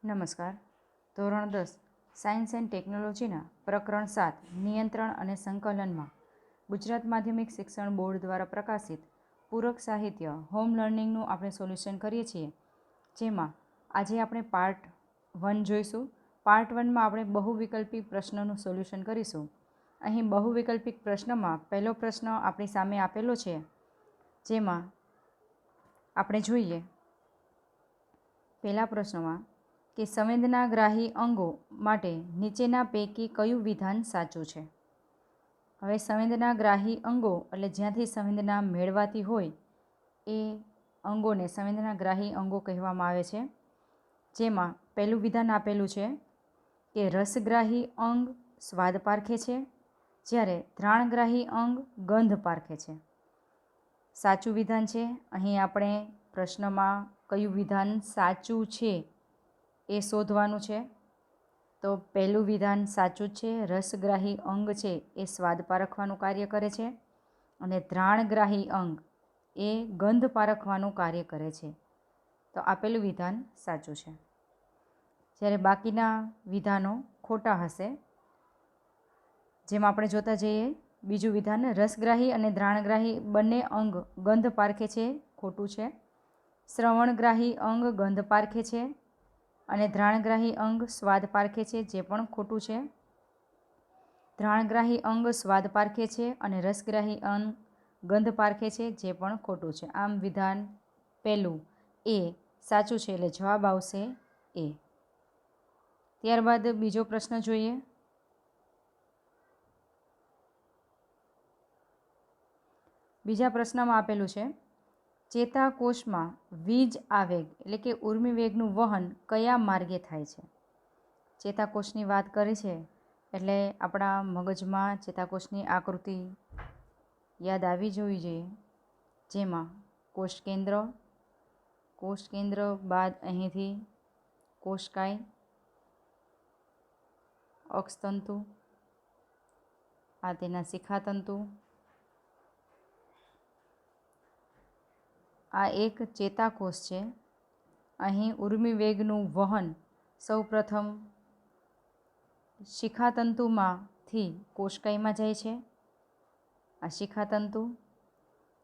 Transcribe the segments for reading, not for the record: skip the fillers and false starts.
નમસ્કાર. ધોરણ 10 science and ટેકનોલોજીના પ્રકરણ 7 નિયંત્રણ અને સંકલનમાં ગુજરાત માધ્યમિક શિક્ષણ બોર્ડ દ્વારા પ્રકાશિત પૂરક સાહિત્ય હોમ લર્નિંગનું આપણે સોલ્યુશન કરીએ છીએ. જેમાં આજે આપણે પાર્ટ 1 જોઈશું. પાર્ટ 1માં આપણે બહુવિકલ્પી પ્રશ્નનું સોલ્યુશન કરીશું. અહીં બહુવિકલ્પિક પ્રશ્નમાં પહેલો પ્રશ્ન આપણી સામે આપેલો છે, જેમાં આપણે જોઈએ પહેલા પ્રશ્નમાં કે સંવેદનાગ્રાહી અંગો માટે નીચેના પૈકી કયું વિધાન સાચું છે. હવે સંવેદનાગ્રાહી અંગો એટલે જ્યાંથી સંવેદના મેળવાતી હોય એ અંગોને સંવેદનાગ્રાહી અંગો કહેવામાં આવે છે. જેમાં પહેલું વિધાન આપેલું છે કે રસગ્રાહી અંગ સ્વાદ પારખે છે, જ્યારે ઘ્રાણગ્રાહી અંગ ગંધ પારખે છે. સાચું વિધાન છે. અહીં આપણે પ્રશ્નમાં કયું વિધાન સાચું છે એ શોધવાનું છે. તો પહેલું વિધાન સાચું જ છે. રસગ્રાહી અંગ છે એ સ્વાદ પારખવાનું કાર્ય કરે છે અને ઘ્રાણગ્રાહી અંગ એ ગંધ પારખવાનું કાર્ય કરે છે. તો આપેલું વિધાન સાચું છે. જ્યારે બાકીના વિધાનો ખોટા હશે. જેમાં આપણે જોતા જઈએ બીજું વિધાન, રસગ્રાહી અને ઘ્રાણગ્રાહી બંને અંગ ગંધ પારખે છે, ખોટું છે. શ્રવણગ્રાહી અંગ ગંધ પારખે છે અને ઘ્રાણગ્રાહી અંગ સ્વાદ પારખે છે, જે પણ ખોટું છે. ઘ્રાણગ્રાહી અંગ સ્વાદ પારખે છે અને રસગ્રાહી અંગ ગંધ પારખે છે, જે પણ ખોટું છે. આમ વિધાન પહેલું એ સાચું છે, એટલે જવાબ આવશે એ. ત્યારબાદ બીજો પ્રશ્ન જોઈએ. બીજા પ્રશ્નમાં આપેલું છે ચેતાકોષમાં વીજ આવેગ એટલે કે ઉર્મિવેગનું વહન કયા માર્ગે થાય છે. ચેતાકોષની વાત કરી છે એટલે આપણા મગજમાં ચેતાકોષની આકૃતિ યાદ આવી જોવી જોઈએ. જેમાં કોષ કેન્દ્ર બાદ અહીંથી કોષકાય, અક્ષતંતુ, આ તેના શિખાતંતુ, આ એક ચેતાકોષ છે. અહીં ઉર્મિવેગનું વહન સૌપ્રથમ શિખાતંતુમાંથી કોષકાયમાં જાય છે, આ શિખાતંતુ.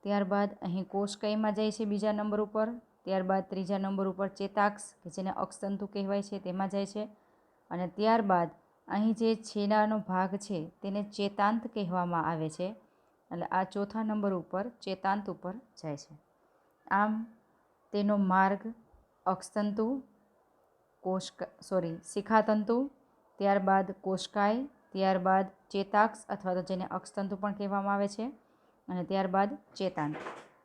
ત્યારબાદ અહીં કોષકાયમાં જાય છે બીજા નંબર ઉપર. ત્યારબાદ ત્રીજા નંબર ઉપર ચેતાક્ષ કે જેને અક્ષતંતુ કહેવાય છે તેમાં જાય છે. અને ત્યારબાદ અહીં જે છેડાનો ભાગ છે તેને ચેતાંત કહેવામાં આવે છે. એટલે આ ચોથા નંબર ઉપર ચેતાંત ઉપર જાય છે. આમ તેનો માર્ગ અક્ષતંતુ, શિખાતંતુ, ત્યારબાદ કોષકાય, ત્યારબાદ ચેતાક્ષ અથવા તો જેને અક્ષતંતુ પણ કહેવામાં આવે છે, અને ત્યારબાદ ચેતાંત.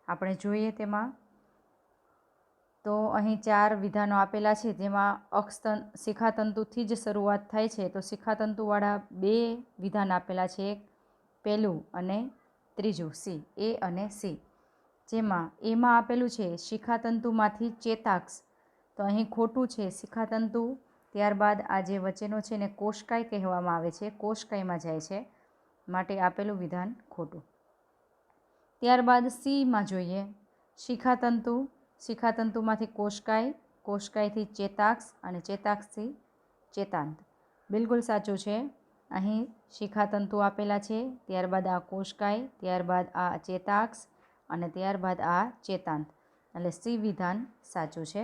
આપણે જોઈએ તેમાં તો અહીં 4 વિધાનો આપેલા છે, જેમાં શિખાતંતુથી જ શરૂઆત થાય છે. તો શિખાતંતુવાળા 2 વિધાન આપેલા છે, પહેલું અને ત્રીજું સી, એ અને સી. જેમાં એમાં આપેલું છે શિખાતંતુમાંથી ચેતાક્ષ, તો અહીં ખોટું છે. શિખાતંતુ ત્યારબાદ આ જે વચ્ચેનો છે ને કોષકાય કહેવામાં આવે છે, કોષકાયમાં જાય છે, માટે આપેલું વિધાન ખોટું. ત્યારબાદ સીમાં જોઈએ શિખાતંતુમાંથી કોષકાય, કોષકાયથી ચેતાક્ષ અને ચેતાક્ષથી ચેતાંત. બિલકુલ સાચું છે. અહીં શિખાતંતુ આપેલા છે, ત્યારબાદ આ કોષકાય, ત્યારબાદ આ ચેતાક્ષ અને ત્યારબાદ આ ચેતાંત. એટલે સી વિધાન સાચું છે,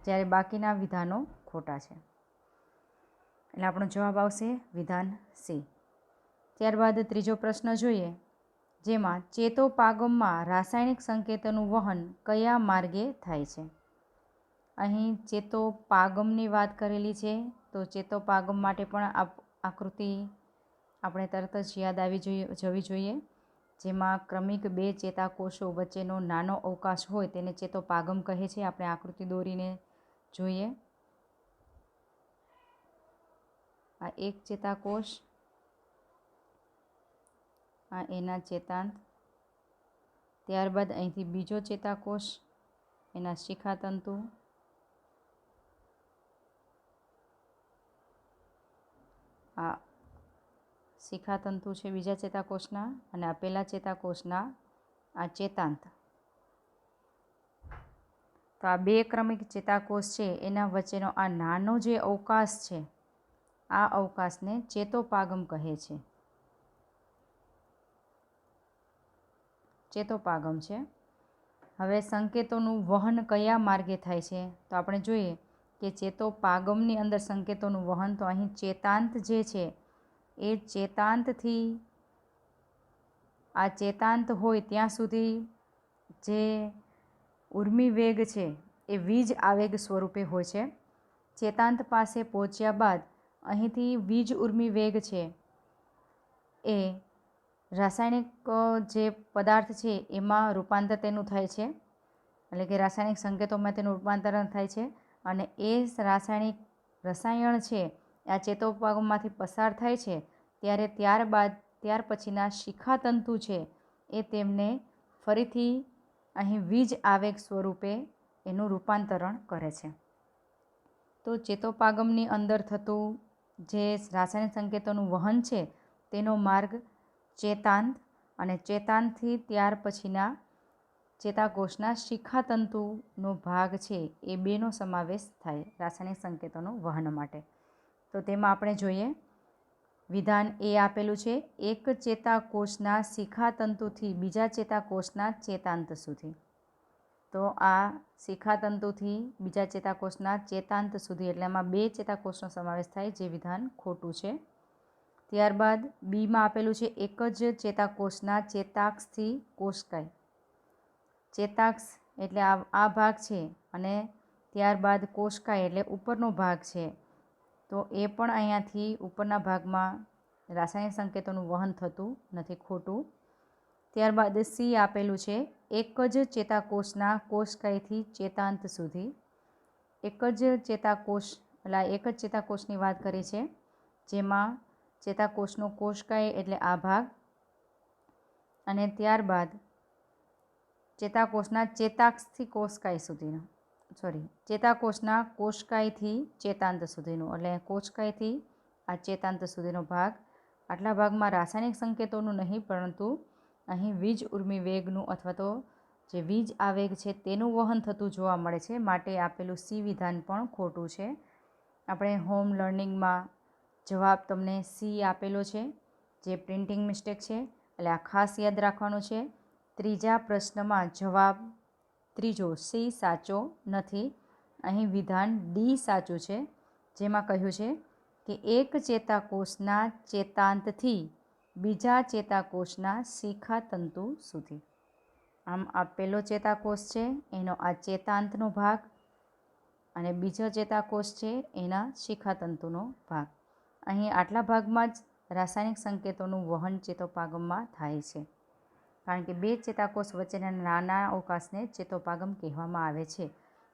જ્યારે બાકીના વિધાનો ખોટા છે. એટલે આપણો જવાબ આવશે વિધાન સી. ત્યારબાદ ત્રીજો પ્રશ્ન જોઈએ, જેમાં ચેતોપાગમમાં રાસાયણિક સંકેતોનું વહન કયા માર્ગે થાય છે. અહીં ચેતોપાગમની વાત કરેલી છે, તો ચેતોપાગમ માટે પણ આકૃતિ આપણે તરત જ યાદ આવી જવી જોઈએ. જેમાં ક્રમિક 2 ચેતાકોષો વચ્ચેનો નાનો અવકાશ હોય તેને ચેતોપાગમ કહે છે. આપણે આકૃતિ દોરીને જોઈએ. આ એક ચેતાકોષ, આ એના ચેતાંત, ત્યારબાદ અહીંથી બીજો ચેતાકોષ, એના શિખાતંતુ, આ શિખાતંતુ છે બીજા ચેતાકોષના, અને આ પહેલા ચેતાકોષના આ ચેતાંત. તો આ બે ક્રમિક ચેતાકોષ છે એના વચ્ચેનો આ નાનો જે અવકાશ છે, આ અવકાશને ચેતોપાગમ કહે છે. ચેતોપાગમ છે. હવે સંકેતોનું વહન કયા માર્ગે થાય છે? તો આપણે જોઈએ કે ચેતોપાગમની અંદર સંકેતોનું વહન તો અહીં ચેતાંત જે છે એ ચેતાંતથી આ ચેતાંત હોય ત્યાં સુધી જે ઉર્મિ વેગ છે એ વીજ આવેગ સ્વરૂપે હોય છે. ચેતાંત પાસે પહોંચ્યા બાદ અહીંથી વીજ ઉર્મિ વેગ છે એ રાસાયણિક જે પદાર્થ છે એમાં રૂપાંતર તેનું થાય છે, એટલે કે રાસાયણિક સંકેતોમાં તેનું રૂપાંતરણ થાય છે અને એ રસાયણ છે આ ચેતોપાગમમાંથી પસાર થાય છે ત્યારે ત્યાર પછીના શિખાતંતુ છે એ તેમને ફરીથી અહીં વીજ આવેગ સ્વરૂપે એનું રૂપાંતરણ કરે છે. તો ચેતોપાગમની અંદર થતું જે રાસાયણિક સંકેતોનું વહન છે તેનો માર્ગ ચેતાંત અને ચેતાંતથી ત્યાર પછીના ચેતાકોષના શિખાતંતુનો ભાગ છે એ બેનો સમાવેશ થાય રાસાયણિક સંકેતોનું વહન માટે. તો તેમાં આપણે જોઈએ વિધાન એ આપેલું છે, એક ચેતાકોષના શિખાતંતુથી બીજા ચેતાકોષના ચેતાંત સુધી. તો આ શિખાતંતુથી બીજા ચેતાકોષના ચેતાંત સુધી એટલે એમાં બે ચેતાકોષનો સમાવેશ થાય, જે વિધાન ખોટું છે. ત્યારબાદ બીમાં આપેલું છે એક જ ચેતાકોષના ચેતાક્ષથી કોષકાય. ચેતાક્ષ એટલે આ ભાગ છે અને ત્યારબાદ કોષકાય એટલે ઉપરનો ભાગ છે. તો એ પણ અહીંયાથી ઉપરના ભાગમાં રાસાયણિક સંકેતોનું વહન થતું નથી, ખોટું. ત્યારબાદ સી આપેલું છે એક જ ચેતાકોષના કોષકાયથી ચેતાંત સુધી. એક જ ચેતાકોષની વાત કરી છે જેમાં ચેતાકોષનો કોષકાય એટલે આ ભાગ અને ત્યારબાદ ચેતાકોષના ચેતાક્ષથી કોષકાય સુધીનો ચેતાકોષના કોષકાયથી ચેતાંત સુધીનું એટલે કોષકાયથી આ ચેતાંત સુધીનો ભાગ. આટલા ભાગમાં રાસાયણિક સંકેતોનું નહીં પરંતુ અહીં વીજ ઉર્મિ વેગનું અથવા તો જે વીજ આવેગ છે તેનું વહન થતું જોવા મળે છે, માટે આપેલું સી વિધાન પણ ખોટું છે. આપણે હોમ લર્નિંગમાં જવાબ તમને સી આપેલો છે જે પ્રિન્ટિંગ મિસ્ટેક છે, એટલે આ ખાસ યાદ રાખવાનું છે. ત્રીજા પ્રશ્નમાં જવાબ ત્રીજો સી સાચો નથી. અહીં વિધાન ડી સાચું છે, જેમાં કહ્યું છે કે એક ચેતાકોષના ચેતાંતથી બીજા ચેતાકોષના શિખાતંતુ સુધી. આમ આ પહેલો ચેતાકોષ છે એનો આ ચેતાંતનો ભાગ અને બીજો ચેતાકોષ છે એના શિખાતંતુનો ભાગ. અહીં આટલા ભાગમાં જ રાસાયણિક સંકેતોનું વહન ચેતોપાગમમાં થાય છે, કારણ કે બે ચેતાકોષ વચ્ચેના નાના અવકાશને ચેતોપાગમ કહેવામાં આવે છે.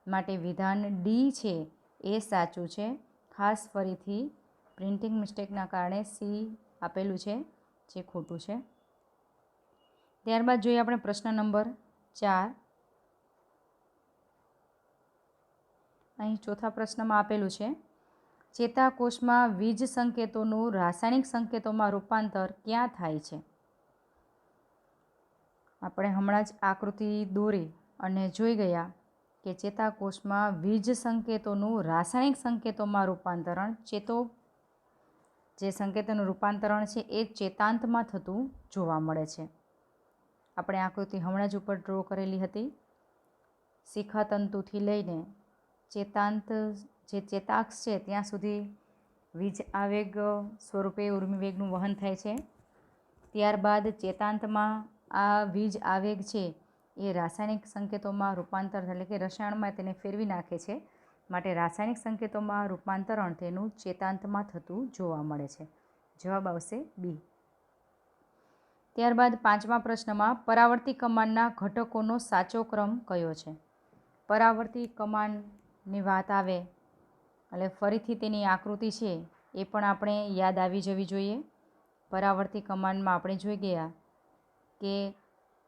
માટે વિધાન ડી છે એ સાચું છે. ખાસ ફરીથી પ્રિન્ટિંગ મિસ્ટેકના કારણે સી આપેલું છે જે ખોટું છે. ત્યારબાદ જોઈએ આપણે પ્રશ્ન નંબર 4. અહીં ચોથા પ્રશ્નમાં આપેલું છે ચેતાકોષમાં વીજ સંકેતોનું રાસાયણિક સંકેતોમાં રૂપાંતર ક્યાં થાય છે? આપણે હમણાં જ આકૃતિ દોરી અને જોઈ ગયા કે ચેતાકોષમાં વીજ સંકેતોનું રાસાયણિક સંકેતોમાં રૂપાંતરણ જે સંકેતોનું રૂપાંતરણ છે એ ચેતાંતમાં થતું જોવા મળે છે. આપણે આકૃતિ હમણાં જ ઉપર ડ્રો કરેલી હતી. શિખાતંતુથી લઈને ચેતાંત જે ચેતાક્ષ છે ત્યાં સુધી વીજ આવેગ સ્વરૂપે ઉર્મિવેગનું વહન થાય છે. ત્યારબાદ ચેતાંતમાં આ વીજ આવેગ છે એ રાસાયણિક સંકેતોમાં રૂપાંતર એટલે કે રસાયણમાં તેને ફેરવી નાખે છે, માટે રાસાયણિક સંકેતોમાં રૂપાંતરણ તેનું ચેતાંતમાં થતું જોવા મળે છે. જવાબ આવશે બી. ત્યારબાદ પાંચમા પ્રશ્નમાં પરાવર્તી કમાનના ઘટકોનો સાચો ક્રમ કયો છે? પરાવર્તી કમાનની વાત આવે એટલે ફરીથી તેની આકૃતિ છે એ પણ આપણે યાદ આવી જવી જોઈએ. પરાવર્તી કમાનમાં આપણે જોઈ ગયા કે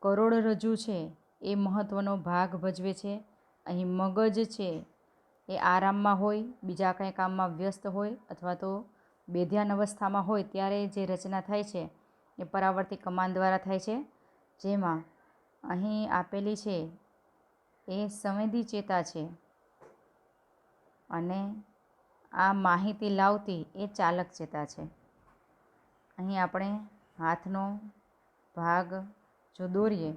કરોડરજ્જુ છે એ મહત્ત્વનો ભાગ ભજવે છે. અહીં મગજ છે એ આરામમાં હોય, બીજા કંઈ કામમાં વ્યસ્ત હોય અથવા તો બેધ્યાન અવસ્થામાં હોય ત્યારે જે રચના થાય છે એ પરાવર્તી કમાન દ્વારા થાય છે. જેમાં અહીં આપેલી છે એ સંવેદી ચેતા છે અને આ માહિતી લાવતી એ ચાલક ચેતા છે. અહીં આપણે હાથનો ભાગ જો દોરીએ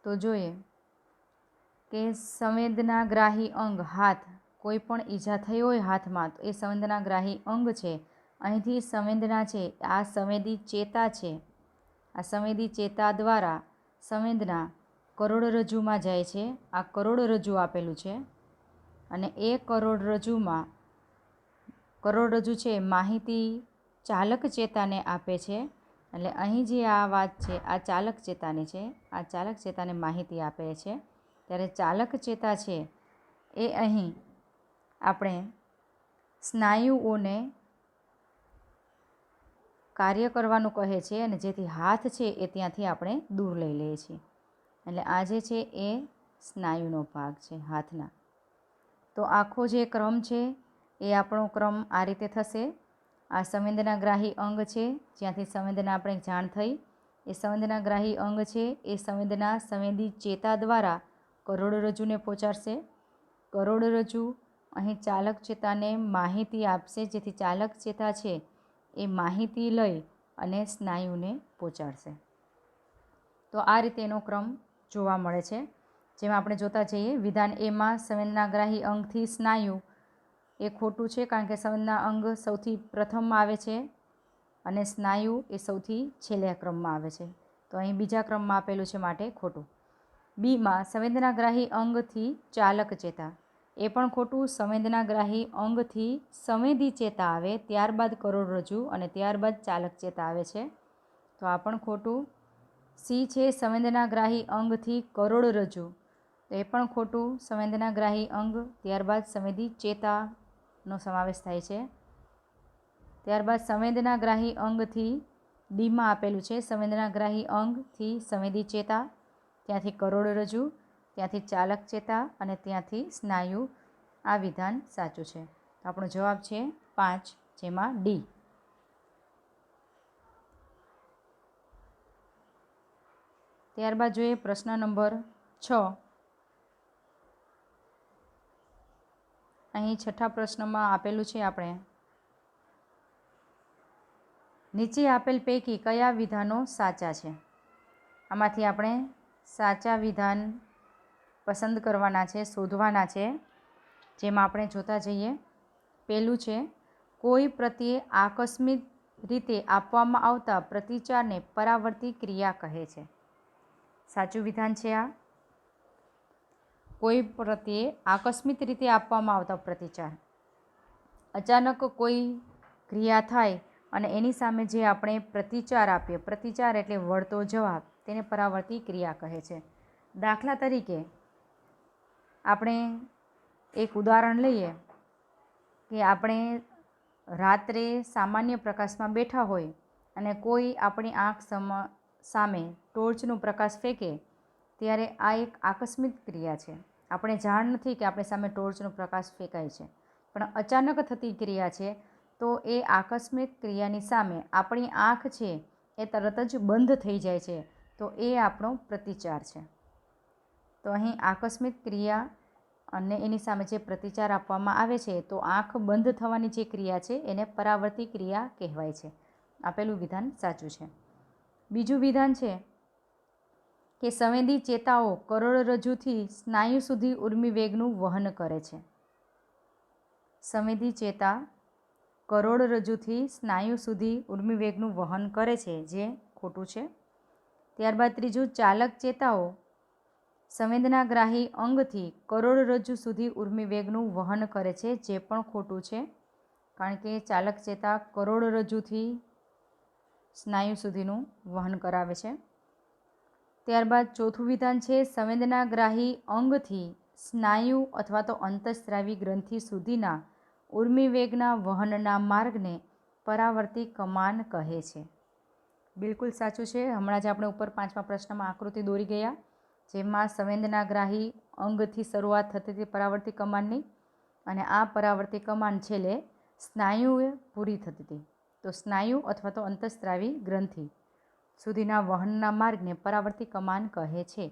તો જોઈએ કે સંવેદનાગ્રાહી અંગ હાથ, કોઈ પણ ઈજા થઈ હોય હાથમાં તો એ સંવેદનાગ્રાહી અંગ છે. અહીંથી સંવેદના છે, આ સંવેદી ચેતા છે. આ સંવેદી ચેતા દ્વારા સંવેદના કરોડરજ્જુમાં જાય છે. આ કરોડરજ્જુ આપેલું છે અને એ કરોડરજ્જુમાં કરોડરજ્જુ છે માહિતી ચાલક ચેતાને આપે છે. એટલે અહીં જે આ વાત છે આ ચાલક ચેતાની છે. આ ચાલક ચેતાને માહિતી આપે છે. ત્યારે ચાલક ચેતા છે એ અહીં આપણે સ્નાયુઓને કાર્ય કરવાનું કહે છે અને જેથી હાથ છે એ ત્યાંથી આપણે દૂર લઈ લઈએ છીએ. એટલે આ જે છે એ સ્નાયુનો ભાગ છે હાથના. તો આખો જે ક્રમ છે એ આપણો ક્રમ આ રીતે થશે. આ સંવેદનાગ્રાહી અંગ છે, જ્યાંથી સંવેદના આપણે જાણ થઈ. એ સંવેદનાગ્રાહી અંગ છે એ સંવેદના સંવેદી ચેતા દ્વારા કરોડરજ્જુને પહોંચાડશે. કરોડરજ્જુ અહીં ચાલક ચેતાને માહિતી આપશે, જેથી ચાલક ચેતા છે એ માહિતી લઈ અને સ્નાયુને પહોંચાડશે. તો આ રીતે એનો ક્રમ જોવા મળે છે. જેમાં આપણે જોતા જઈએ, વિધાન એમાં સંવેદનાગ્રાહી અંગથી સ્નાયુ એ ખોટું છે, કારણ કે સંવેદના અંગ સૌથી પ્રથમમાં આવે છે અને સ્નાયુ એ સૌથી છેલ્લા ક્રમમાં આવે છે. તો અહીં બીજા ક્રમમાં આપેલું છે માટે ખોટું. બીમાં સંવેદનાગ્રાહી અંગથી ચાલક ચેતા, એ પણ ખોટું. સંવેદનાગ્રાહી અંગથી સંવેદી ચેતા આવે, ત્યારબાદ કરોડરજ્જુ અને ત્યારબાદ ચાલક ચેતા આવે છે. તો આ પણ ખોટું. સી છે સંવેદનાગ્રાહી અંગથી કરોડરજ્જુ, તો એ પણ ખોટું. સંવેદનાગ્રાહી અંગ ત્યારબાદ સંવેદી ચેતાનો સમાવેશ થાય છે. ત્યારબાદ સંવેદનાગ્રાહી અંગથી ડીમાં આપેલું છે સંવેદનાગ્રાહી અંગથી સંવેદી ચેતા, ત્યાંથી કરોડરજ્જુ, ત્યાંથી ચાલક ચેતા અને ત્યાંથી સ્નાયુ. આ વિધાન સાચું છે. તો આપણો જવાબ છે 5, જેમાં ડી. ત્યારબાદ જોઈએ પ્રશ્ન નંબર 6. અહીં છઠ્ઠા પ્રશ્નમાં આપેલું છે આપણે, નીચે આપેલ પૈકી કયા વિધાનો સાચા છે? આમાંથી આપણે સાચા વિધાન પસંદ કરવાના છે, શોધવાના છે. જેમાં આપણે જોતા જઈએ. પહેલું છે, કોઈ પ્રત્યે આકસ્મિક રીતે આપવામાં આવતા પ્રતિચારને પરાવર્તી ક્રિયા કહે છે. સાચું વિધાન છે આ. કોઈ પ્રત્યે આકસ્મિક રીતે આપવામાં આવતા પ્રતિચાર, અચાનક કોઈ ક્રિયા થાય અને એની સામે જે આપણે પ્રતિચાર આપીએ, પ્રતિચાર એટલે વળતો જવાબ, તેને પરાવર્તી ક્રિયા કહે છે. દાખલા તરીકે આપણે એક ઉદાહરણ લઈએ કે આપણે રાત્રે સામાન્ય પ્રકાશમાં બેઠા હોય અને કોઈ આપણી આંખ સામે ટોર્ચનો પ્રકાશ ફેંકે, ત્યારે આ એક આકસ્મિક ક્રિયા છે. આપણે જાણ નથી કે આપણી સામે ટોર્ચનો પ્રકાશ ફેંકાય છે, પણ અચાનક થતી ક્રિયા છે. તો એ આકસ્મિક ક્રિયાની સામે આપણી આંખ છે એ તરત જ બંધ થઈ જાય છે. તો એ આપણો પ્રતિચાર છે. તો અહીં આકસ્મિક ક્રિયા અને એની સામે જે પ્રતિચાર આપવામાં આવે છે, તો આંખ બંધ થવાની જે ક્રિયા છે એને પરાવર્તી ક્રિયા કહેવાય છે. આપેલું વિધાન સાચું છે. બીજું વિધાન છે કે સંવેદી ચેતાઓ કરોડરજ્જુથી સ્નાયુ સુધી ઊર્મિવેગનું વહન કરે છે. સંવેદી ચેતા કરોડરજ્જુથી સ્નાયુ સુધી ઊર્મિવેગનું વહન કરે છે, જે ખોટું છે. ત્યારબાદ ત્રીજું, ચાલક ચેતાઓ સંવેદનાગ્રાહી અંગથી કરોડરજ્જુ સુધી ઊર્મિવેગનું વહન કરે છે, જે પણ ખોટું છે. કારણ કે ચાલક ચેતા કરોડરજ્જુથી સ્નાયુ સુધીનું વહન કરાવે છે. ત્યારબાદ ચોથું વિધાન છે, સંવેદનાગ્રાહી અંગથી સ્નાયુ અથવા તો અંતઃસ્રાવી ગ્રંથિ સુધીના ઊર્મિવેગના વહનના માર્ગને પરાવર્તી કમાન કહે છે. બિલકુલ સાચું છે. હમણાં જ આપણે ઉપર 5મા પ્રશ્નમાં આકૃતિ દોરી ગયા, જેમાં સંવેદનાગ્રાહી અંગથી શરૂઆત થતી હતી પરાવર્તી કમાનની, અને આ પરાવર્તી કમાન છેલ્લે સ્નાયુએ પૂરી થતી હતી. તો સ્નાયુ અથવા તો અંતઃસ્રાવી ગ્રંથિ સુધીના વહનના માર્ગને પરાવર્તી કમાન કહે છે.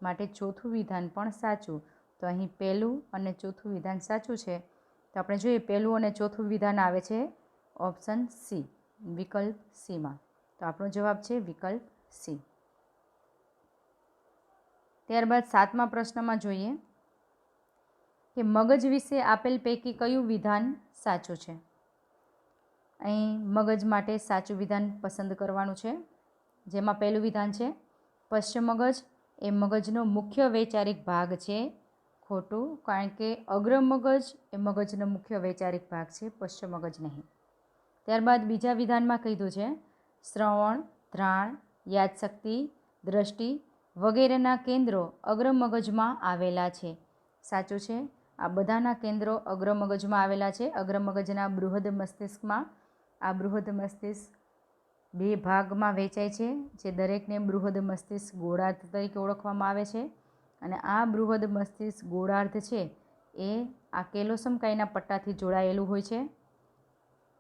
માટે ચોથું વિધાન પણ સાચું. તો અહીં પહેલું અને ચોથું વિધાન સાચું છે. તો આપણે જોઈએ પહેલું અને ચોથું વિધાન આવે છે ઓપ્શન સી, વિકલ્પ સીમાં. તો આપણો જવાબ છે વિકલ્પ સી. ત્યારબાદ 7મા પ્રશ્નમાં જોઈએ કે મગજ વિશે આપેલ પૈકી કયું વિધાન સાચું છે. અહીં મગજ માટે સાચું વિધાન પસંદ કરવાનું છે, જેમાં પહેલું વિધાન છે પશ્ચ મગજ એ મગજનો મુખ્ય વૈચારિક ભાગ છે. ખોટું, કારણ કે અગ્ર મગજ એ મગજનો મુખ્ય વૈચારિક ભાગ છે, પશ્ચ મગજ નહીં. ત્યારબાદ બીજા વિધાનમાં કીધું છે શ્રવણ, ઘ્રાણ, યાદશક્તિ, દ્રષ્ટિ વગેરેના કેન્દ્રો અગ્ર મગજમાં આવેલા છે. સાચું છે, આ બધાના કેન્દ્રો અગ્ર મગજમાં આવેલા છે. અગ્ર મગજના બૃહદ મસ્તિષ્કમાં. આ બૃહદ મસ્તિષ્ક 2 ભાગમાં વહેંચાય છે, જે દરેકને બૃહદ મસ્તિષ્ક ગોળાર્ધ તરીકે ઓળખવામાં આવે છે. અને આ બૃહદ મસ્તિષ્ક ગોળાર્ધ છે એ આ કેલોસમકાયના પટ્ટાથી જોડાયેલું હોય છે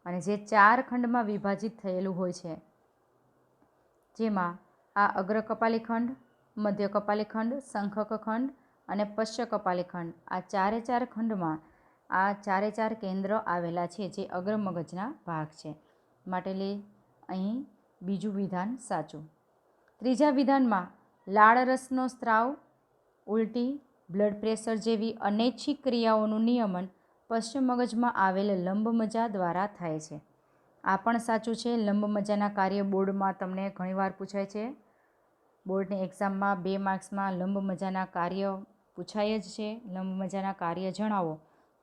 અને જે 4 ખંડમાં વિભાજિત થયેલું હોય છે, જેમાં આ અગ્ર કપાલી ખંડ, મધ્ય કપાલી ખંડ, શંખક ખંડ અને પશ્ચ કપાલી ખંડ, આ 4 ખંડમાં આ 4 કેન્દ્ર આવેલા છે, જે અગ્ર મગજના ભાગ છે. માટે અહીં બીજું વિધાન સાચું. ત્રીજા વિધાનમાં લાળરસનો સ્ત્રાવ, ઉલટી, બ્લડ પ્રેશર જેવી અનૈચ્છિક ક્રિયાઓનું નિયમન પશ્ચિમ મગજમાં આવેલ લંબમજા દ્વારા થાય છે. આ પણ સાચું છે. લંબમજાના કાર્ય બોર્ડમાં તમને ઘણીવાર પૂછાય છે. બોર્ડની એક્ઝામમાં 2 માર્ક્સમાં લંબમજાના કાર્ય પૂછાય જ છે. લંબમજાના કાર્ય જણાવો.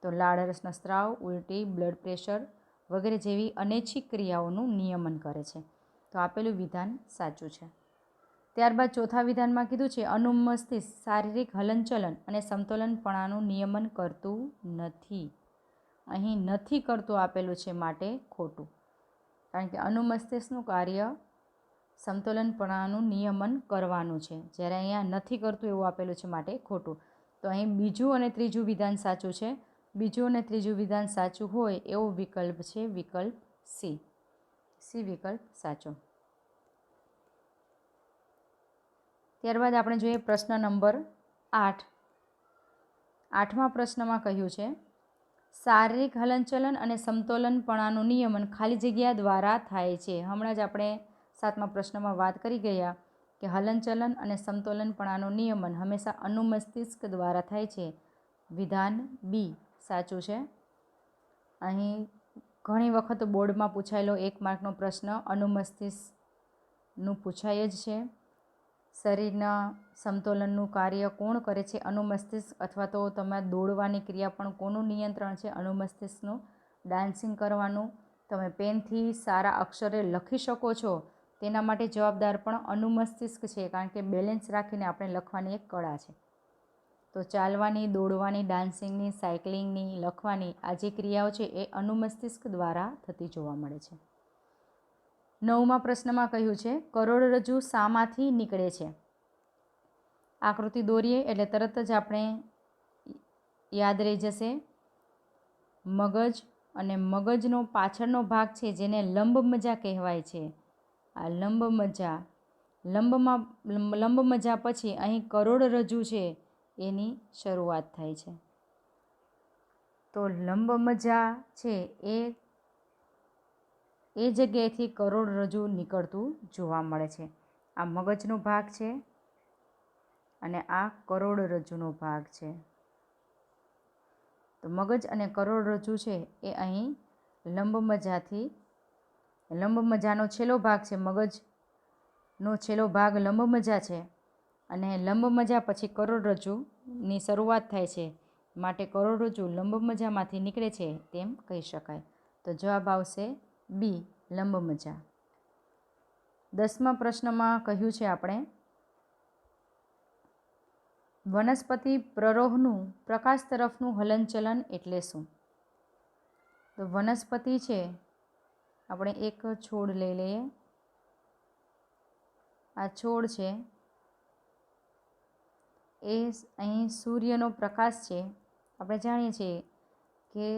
તો લાળરસનો સ્ત્રાવ, ઉલટી, બ્લડ પ્રેશર વગેરે જેવી અનૈચ્છિક ક્રિયાઓનું નિયમન કરે છે. તો આપેલું વિધાન સાચું છે. ત્યારબાદ ચોથા વિધાનમાં કીધું છે અનુમસ્તિષ્ક શારીરિક હલનચલન અને સમતોલનપણાનું નિયમન કરતું નથી. અહીં નથી કરતું આપેલું છે, માટે ખોટું, કારણ કે અનુમસ્તિષ્કનું કાર્ય સમતોલનપણાનું નિયમન કરવાનું છે, જ્યારે અહીંયા નથી કરતું એવું આપેલું છે, માટે ખોટું. તો અહીં બીજું અને ત્રીજું વિધાન સાચું છે. બીજું અને ત્રીજું વિધાન સાચું હોય એવો વિકલ્પ છે વિકલ્પ સી. સી વિકલ્પ સાચો. ત્યારબાદ આપણે જોઈએ પ્રશ્ન નંબર 8. 8મા પ્રશ્નમાં કહ્યું છે શારીરિક હલનચલન અને સમતોલનપણાનું નિયમન ખાલી જગ્યા દ્વારા થાય છે. હમણાં જ આપણે 7મા પ્રશ્નમાં વાત કરી ગયા કે હલનચલન અને સમતોલનપણાનું નિયમન હંમેશા અનુમસ્તિષ્ક દ્વારા થાય છે. વિધાન બી સાચું છે. અહીં ઘણી વખત બોર્ડમાં પૂછાયેલો 1 માર્કનો પ્રશ્ન અનુમસ્તિષ્કનું પૂછાય જ છે. શરીરના સમતોલનનું કાર્ય કોણ કરે છે? અનુમસ્તિષ્ક. અથવા તો તમે દોડવાની ક્રિયા પણ કોનું નિયંત્રણ છે? અનુમસ્તિષ્કનું. ડાન્સિંગ કરવાનું, તમે પેનથી સારા અક્ષરે લખી શકો છો, તેના માટે જવાબદાર પણ અનુમસ્તિષ્ક છે, કારણ કે બેલેન્સ રાખીને આપણે લખવાની એક કળા છે. તો ચાલવાની, દોડવાની, ડાન્સિંગની, સાયકલિંગની, લખવાની આ જે ક્રિયાઓ છે એ અનુમસ્તિષ્ક દ્વારા થતી જોવા મળે છે. 9મા પ્રશ્નમાં કહ્યું છે કરોડરજ્જુ શામાંથી નીકળે છે? આકૃતિ દોરીએ એટલે તરત જ આપણે યાદ રહી જશે. મગજ અને મગજનો પાછળનો ભાગ છે જેને લંબમજા કહેવાય છે. આ લંબમજા પછી અહીં કરોડરજ્જુ છે એની શરૂઆત થાય છે. તો લંબમજા છે એ જગ્યાએથી કરોડરજ્જુ નીકળતું જોવા મળે છે. આ મગજનો ભાગ છે અને આ કરોડરજ્જુનો ભાગ છે. તો મગજ અને કરોડરજ્જુ છે એ અહીં લંબમજાનો છેલ્લો ભાગ છે. મગજનો છેલ્લો ભાગ લંબમજા છે અને લંબમજા પછી કરોડરજ્જુની શરૂઆત થાય છે, માટે કરોડરજ્જુ લંબમજામાંથી નીકળે છે તેમ કહી શકાય. તો જવાબ આવશે બી, લંબમજા. 10મા પ્રશ્નમાં કહ્યું છે આપણે વનસ્પતિ પ્રરોહનું પ્રકાશ તરફનું હલનચલન એટલે શું? તો વનસ્પતિ છે, આપણે એક છોડ લઈ લઈએ. આ છોડ છે એ અહીં સૂર્યનો પ્રકાશ છે. આપણે જાણીએ છીએ કે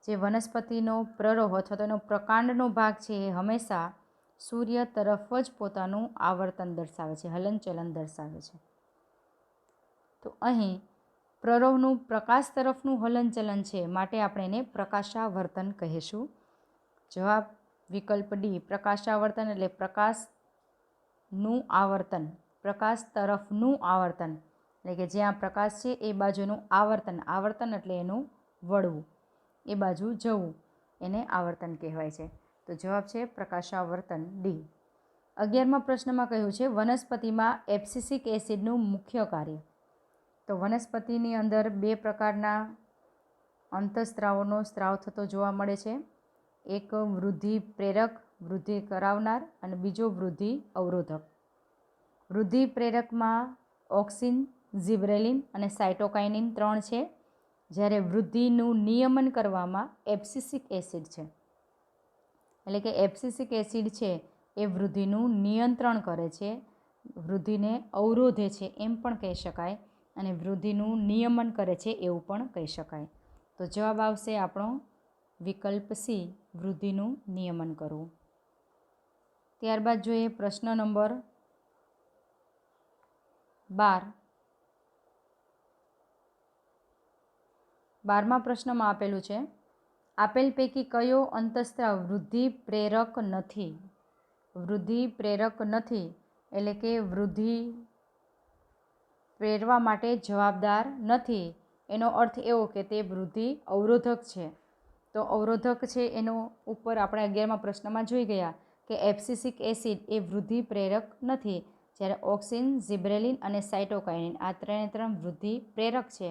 જે વનસ્પતિનો પ્રરોહ અથવા તો એનો પ્રકાંડનો ભાગ છે એ હંમેશા સૂર્ય તરફ જ પોતાનું આવર્તન દર્શાવે છે, હલનચલન દર્શાવે છે. તો અહીં પ્રરોહનું પ્રકાશ તરફનું હલનચલન છે, માટે આપણે એને પ્રકાશાવર્તન કહીશું. જવાબ વિકલ્પ ડી, પ્રકાશાવર્તન એટલે પ્રકાશનું આવર્તન, પ્રકાશ તરફનું આવર્તન, એટલે કે જ્યાં પ્રકાશ છે એ બાજુનું આવર્તન. આવર્તન એટલે એનું વળવું, એ બાજુ જવું, એને આવર્તન કહેવાય છે. તો જવાબ છે પ્રકાશાવર્તન ડી. 11મા પ્રશ્નમાં કહ્યું છે વનસ્પતિમાં એબ્સિસિક એસિડનું મુખ્ય કાર્ય. તો વનસ્પતિની અંદર 2 પ્રકારના અંતઃસ્ત્રાવોનો સ્ત્રાવ થતો જોવા મળે છે. એક વૃદ્ધિ પ્રેરક, વૃદ્ધિ કરાવનાર, અને બીજો વૃદ્ધિ અવરોધક. વૃદ્ધિ પ્રેરકમાં ઓક્સિન, ઝિબ્રેલિન અને સાઇટોકાઇનિન 3 છે, જ્યારે વૃદ્ધિનું નિયમન કરવામાં એબ્સિસિક એસિડ છે. એટલે કે એબ્સિસિક એસિડ છે એ વૃદ્ધિનું નિયંત્રણ કરે છે, વૃદ્ધિને અવરોધે છે એમ પણ કહી શકાય, અને વૃદ્ધિનું નિયમન કરે છે એવું પણ કહી શકાય. તો જવાબ આવશે આપણો વિકલ્પ સી, વૃદ્ધિનું નિયમન કરવું. ત્યારબાદ જોઈએ પ્રશ્ન નંબર 12. 12મા પ્રશ્નમાં આપેલું છે આપેલ પૈકી કયો અંતઃસ્ત્રાવ વૃદ્ધિ પ્રેરક નથી? વૃદ્ધિ પ્રેરક નથી એટલે કે વૃદ્ધિ પ્રેરવા માટે જવાબદાર નથી. એનો અર્થ એવો કે તે વૃદ્ધિ અવરોધક છે. તો અવરોધક છે એનો ઉપર આપણે 11મા પ્રશ્નમાં જોઈ ગયા કે એબ્સિસિક એસિડ એ વૃદ્ધિ પ્રેરક નથી, જ્યારે ઓક્સિન, ઝિબ્રેલિન અને સાઇટોકાઇનિન આ 3 વૃદ્ધિ પ્રેરક છે,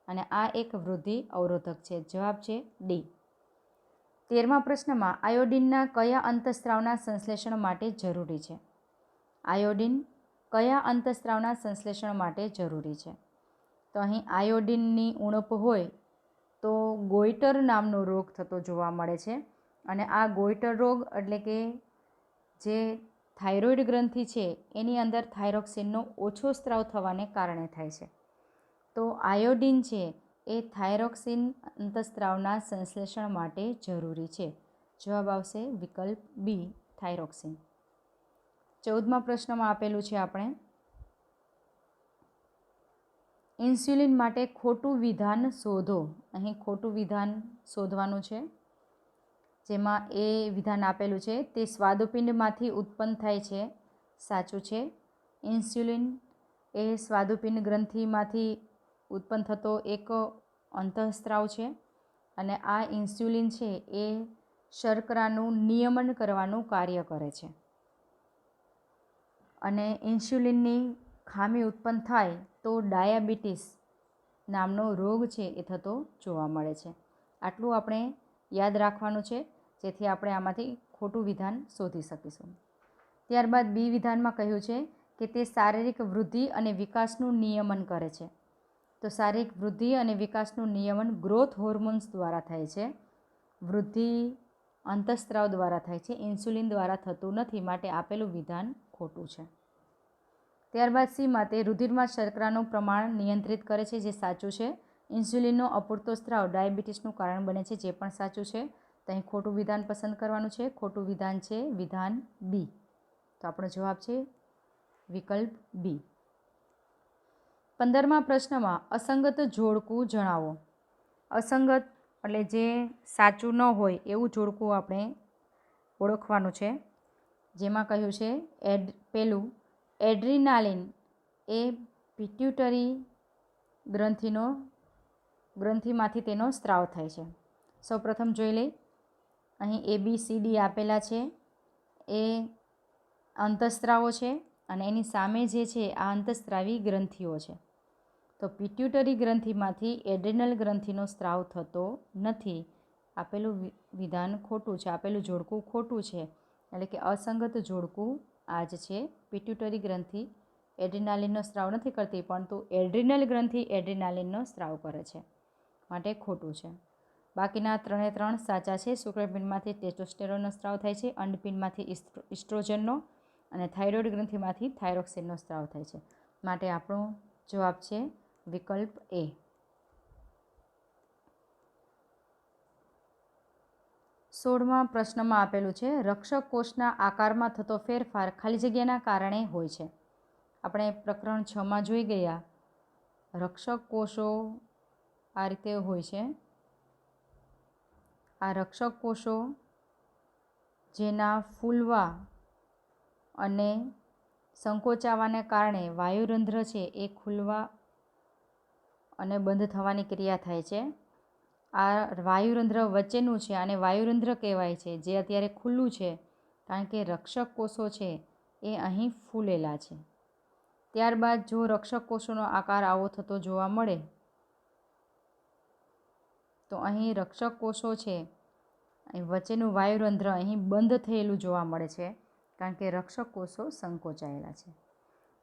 અને આ એક વૃદ્ધિ અવરોધક છે. જવાબ છે ડી. 13મા પ્રશ્નમાં આયોડિનના કયા અંતઃસ્ત્રાવના સંશ્લેષણ માટે જરૂરી છે? આયોડિન કયા અંતઃસ્ત્રાવના સંશ્લેષણ માટે જરૂરી છે? તો અહીં આયોડિનની ઉણપ હોય તો ગોઈટર નામનો રોગ થતો જોવા મળે છે, અને આ ગોઈટર રોગ એટલે કે જે થાઇરોઇડ ગ્રંથિ છે એની અંદર થાઇરોક્સિનનો ઓછો સ્ત્રાવ થવાને કારણે થાય છે. તો આયોડિન છે એ થાઇરોક્સિન અંતઃસ્ત્રાવના સંશ્લેષણ માટે જરૂરી છે. જવાબ આવશે વિકલ્પ બી, થાઇરોક્સિન. 14મા પ્રશ્નમાં આપેલું છે આપણે ઇન્સ્યુલિન માટે ખોટું વિધાન શોધો. અહીં ખોટું વિધાન શોધવાનું છે, જેમાં એ વિધાન આપેલું છે તે સ્વાદુપિંડમાંથી ઉત્પન્ન થાય છે. સાચું છે. ઇન્સ્યુલિન એ સ્વાદુપિંડ ગ્રંથિમાંથી ઉત્પન્ન થતો એક અંતઃસ્ત્રાવ છે, અને આ ઇન્સ્યુલિન છે એ શર્કરાનું નિયમન કરવાનું કાર્ય કરે છે, અને ઇન્સ્યુલિનની ખામી ઉત્પન્ન થાય તો ડાયાબિટીસ નામનો રોગ છે એ થતો જોવા મળે છે. આટલું આપણે યાદ રાખવાનું છે, જેથી આપણે આમાંથી ખોટું વિધાન શોધી શકીશું. ત્યારબાદ બી વિધાનમાં કહ્યું છે કે તે શારીરિક વૃદ્ધિ અને વિકાસનું નિયમન કરે છે. તો શારીરિક વૃદ્ધિ અને વિકાસનું નિયમન ગ્રોથ હોર્મોન્સ દ્વારા થાય છે. વૃદ્ધિ અંતઃસ્ત્રાવ દ્વારા થાય છે, ઇન્સ્યુલિન દ્વારા થતું નથી, માટે આપેલું વિધાન ખોટું છે. ત્યારબાદ સીમાં તે રુધિરમાં શર્કરાનું પ્રમાણ નિયંત્રિત કરે છે, જે સાચું છે. ઇન્સ્યુલિનનો અપૂરતો સ્ત્રાવ ડાયાબિટીસનું કારણ બને છે, જે પણ સાચું છે. તો અહીં ખોટું વિધાન પસંદ કરવાનું છે. ખોટું વિધાન છે વિધાન બી. તો આપણો જવાબ છે વિકલ્પ બી. 15મા પ્રશ્નમાં અસંગત જોડકું જણાવો. અસંગત એટલે જે સાચું ન હોય એવું જોડકું આપણે ઓળખવાનું છે, જેમાં કહ્યું છે પેલું એડ્રીનાલિન એ પિટ્યુટરી ગ્રંથિમાંથી તેનો સ્ત્રાવ થાય છે. સૌપ્રથમ જોઈ લઈ, અહીં ABCD આપેલા છે એ અંતઃસ્ત્રાવો છે, અને એની સામે જે છે આ અંતઃસ્ત્રાવી ગ્રંથિઓ છે. તો પિટ્યુટરી ગ્રંથિમાંથી એડ્રિનલ ગ્રંથિનો સ્ત્રાવ થતો નથી. આપેલું વિધાન ખોટું છે, આપેલું જોડકું ખોટું છે, એટલે કે અસંગત જોડકું આ જ છે. પિટ્યુટરી ગ્રંથિ એડ્રિનાલિનનો સ્ત્રાવ નથી કરતી, પરંતુ એડ્રિનલ ગ્રંથિ એડ્રિનાલિનનો સ્ત્રાવ કરે છે, માટે ખોટું છે. બાકીના 3 સાચા છે. શુક્રપિંડમાંથી ટેસ્ટોસ્ટેરોનનો સ્ત્રાવ થાય છે, અંડપિંડમાંથી ઇસ્ટ્રોજનનો, અને થાઇરોઇડ ગ્રંથિમાંથી થાઇરોક્સિનનો સ્ત્રાવ થાય છે, માટે આપણો જવાબ છે વિકલ્પ એ. 16મા પ્રશ્નમાં આપેલું છે રક્ષક કોષના આકારમાં થતો ફેરફાર ખાલી જગ્યાના કારણે હોય છે. આપણે પ્રકરણ 6માં જોઈ ગયા રક્ષક કોષો આ રીતે હોય છે. આ રક્ષક કોષો જેના ફૂલવા અને સંકોચાવાને કારણે વાયુરંધ્ર છે એ ખુલવા અને બંધ થવાની ક્રિયા થાય છે. આ વાયુરંધ્ર વચ્ચેનું છે અને વાયુરંધ્ર કહેવાય છે, જે અત્યારે ખુલ્લું છે કારણ કે રક્ષક કોષો છે એ અહીં ફૂલેલા છે. ત્યારબાદ જો રક્ષક કોષોનો આકાર આવો થતો જોવા મળે તો અહીં રક્ષક કોષો છે અહીં વચ્ચેનું વાયુરંધ્ર અહીં બંધ થયેલું જોવા મળે છે કારણ કે રક્ષક કોષો સંકોચાયેલા છે.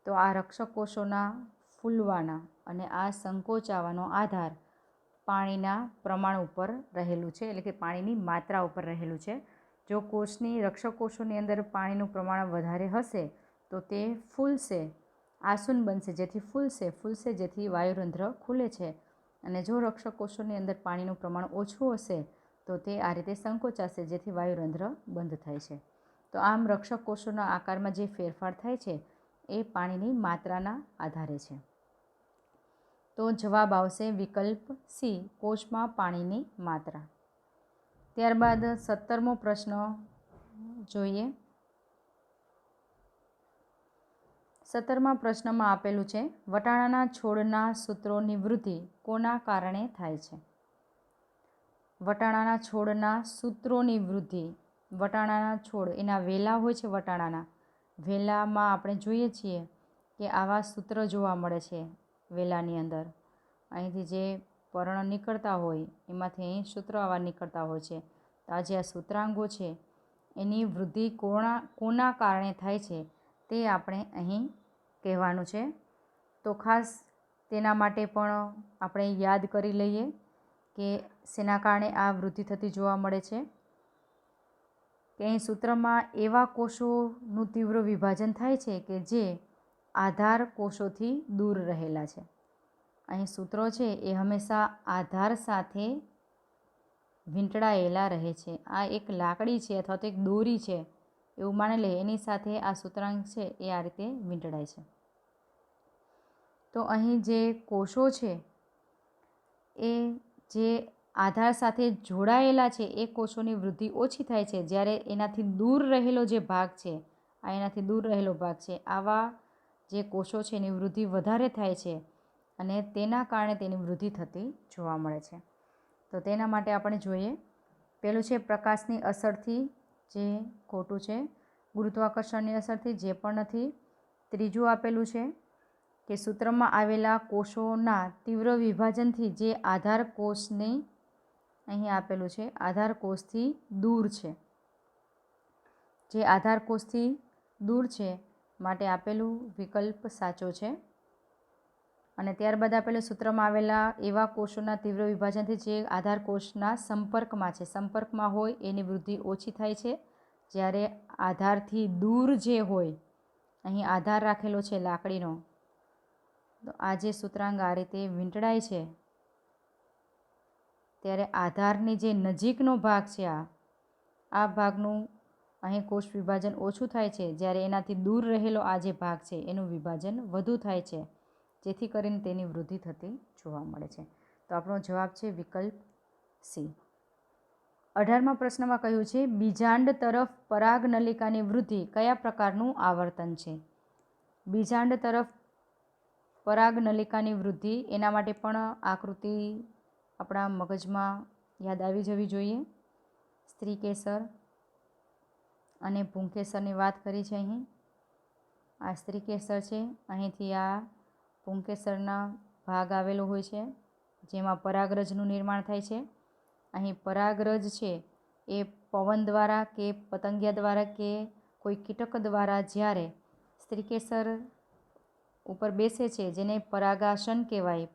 તો આ રક્ષક કોષોના ફૂલવાના અને આ સંકોચાવાનો આધાર પાણીના પ્રમાણ ઉપર રહેલું છે, એટલે કે પાણીની માત્રા ઉપર રહેલું છે. જો કોષની રક્ષક કોષોની અંદર પાણીનું પ્રમાણ વધારે હશે તો તે ફૂલશે, આસુન બનશે જેથી ફૂલશે જેથી વાયુરંધ્ર ખુલે છે. અને જો રક્ષક કોષોની અંદર પાણીનું પ્રમાણ ઓછું હશે તો તે આ રીતે સંકોચાશે જેથી વાયુરંધ્ર બંધ થાય છે. તો આમ રક્ષક કોષોના આકારમાં જે ફેરફાર થાય છે એ પાણીની માત્રાના આધારે છે. તો જવાબ આવશે વિકલ્પ સી, કોષમાં પાણીની માત્રા. ત્યારબાદ 17મો પ્રશ્ન જોઈએ. 17મા પ્રશ્નમાં આપેલું છે, વટાણાના છોડના સૂત્રોની વૃદ્ધિ કોના કારણે થાય છે? વટાણાના છોડના સૂત્રોની વૃદ્ધિ, વટાણાના છોડ એના વેલા હોય છે, વટાણાના વેલામાં આપણે જોઈએ છીએ કે આવા સૂત્ર જોવા મળે છે. વેલાની અંદર અહીંથી જે પર્ણ નીકળતા હોય એમાંથી અહીં સૂત્રો આવા નીકળતા હોય છે. તો આ જે આ સૂત્રાંગો છે એની વૃદ્ધિ કોના કારણે થાય છે તે આપણે અહીં કહેવાનું છે. તો ખાસ તેના માટે પણ આપણે યાદ કરી લઈએ કે શેના કારણે આ વૃદ્ધિ થતી જોવા મળે છે. કે અહીં સૂત્રમાં એવા કોષોનું તીવ્ર વિભાજન થાય છે કે જે આધાર કોષોથી દૂર રહેલા છે. અહીં સૂત્રો છે એ હંમેશા આધાર સાથે વીંટળાયેલા રહે છે. આ એક લાકડી છે અથવા તો એક દોરી છે એવું માની લે, એની સાથે આ સૂત્રાંક છે એ આ રીતે વીંટળાય છે. તો અહીં જે કોષો છે એ જે આધાર સાથે જોડાયેલા છે એ કોષોની વૃદ્ધિ ઓછી થાય છે, જ્યારે એનાથી દૂર રહેલો જે ભાગ છે, આ એનાથી દૂર રહેલો ભાગ છે, આવા જે કોષો છે એની વૃદ્ધિ વધારે થાય છે અને તેના કારણે તેની વૃદ્ધિ થતી જોવા મળે છે. તો તેના માટે આપણે જોઈએ, પહેલું છે પ્રકાશની અસરથી, જે ખોટું છે. ગુરુત્વાકર્ષણની અસરથી, જે પણ નથી. ત્રીજું આપેલું છે કે સૂત્રમાં આવેલા કોષોના તીવ્ર વિભાજનથી જે આધાર કોષને, અહીં આપેલું છે આધાર કોષથી દૂર છે, જે આધાર કોષથી દૂર છે માટે આપેલું વિકલ્પ સાચો છે. અને ત્યારબાદ આપેલું સૂત્રમાં આવેલા એવા કોષોના તીવ્ર વિભાજનથી જે આધાર કોષના સંપર્કમાં છે, સંપર્કમાં હોય એની વૃદ્ધિ ઓછી થાય છે, જ્યારે આધારથી દૂર જે હોય, અહીં આધાર રાખેલો છે લાકડીનો, તો આ જે સૂત્રાંગ આ રીતે વીંટળાય છે ત્યારે આધારની જે નજીકનો ભાગ છે આ ભાગનું અહીં કોષ વિભાજન ઓછું થાય છે, જ્યારે એનાથી દૂર રહેલો આ જે ભાગ છે એનું વિભાજન વધુ થાય છે, જેથી કરીને તેની વૃદ્ધિ થતી જોવા મળે છે. તો આપણો જવાબ છે વિકલ્પ સી. 18મા પ્રશ્નમાં કહ્યું છે, બીજાંડ તરફ પરાગનલિકાની વૃદ્ધિ કયા પ્રકારનું આવર્તન છે? બીજાંડ તરફ પરાગનલિકાની વૃદ્ધિ, એના માટે પણ આકૃતિ આપણા મગજમાં યાદ આવી જવી જોઈએ. સ્ત્રીકેસર અને પુંકેસરની વાત કરી છે. અહીં આ સ્ત્રીકેસર છે, અહીંથી આ પુંકેસરના ભાગ આવેલો હોય છે જેમાં પરાગરજનું નિર્માણ થાય છે. અહીં પરાગરજ છે એ પવન દ્વારા કે પતંગિયા દ્વારા કે કોઈ કીટક દ્વારા જ્યારે સ્ત્રીકેસર ઉપર બેસે છે, જેને પરાગાસન કહેવાય,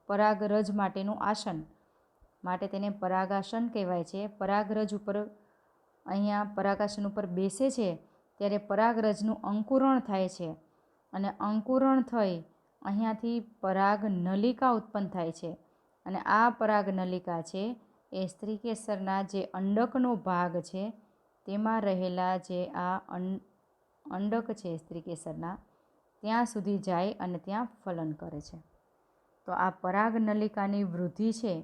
પરાગરજ માટેનું આસન માટે તેને પરાગાસન કહેવાય છે. પરાગરજ ઉપર અહીંયા પરાગાસન ઉપર બેસે છે ત્યારે પરાગરજનું અંકુરણ થાય છે અને અંકુરણ થઈ અહીંયાથી પરાગનલિકા ઉત્પન્ન થાય છે. અને આ પરાગનલિકા છે એ સ્ત્રીકેસરના જે અંડકનો ભાગ છે તેમાં રહેલા જે આ અંડક છે સ્ત્રીકેસરના, ત્યાં સુધી જાય અને ત્યાં ફલન કરે છે. તો આ પરાગનલિકાની વૃદ્ધિ છે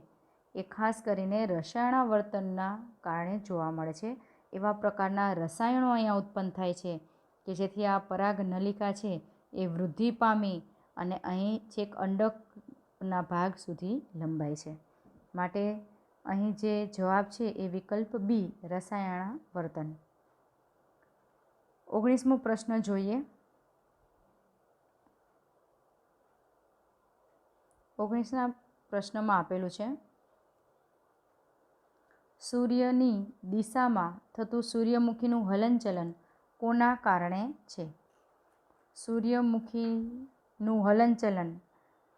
એ ખાસ કરીને રસાયણાવર્તનના કારણે જોવા મળે છે. એવા પ્રકારના રસાયણો અહીંયા ઉત્પન્ન થાય છે કે જેથી આ પરાગનલિકા છે એ વૃદ્ધિ પામી અને અહીં છેક અંડકના ભાગ સુધી લંબાય છે. માટે અહીં જે જવાબ છે એ વિકલ્પ બી રસાયણાવર્તન. 19મો પ્રશ્ન જોઈએ. 19ના પ્રશ્નમાં આપેલું છે, સૂર્યની દિશામાં થતું સૂર્યમુખીનું હલનચલન કોના કારણે છે? સૂર્યમુખીનું હલનચલન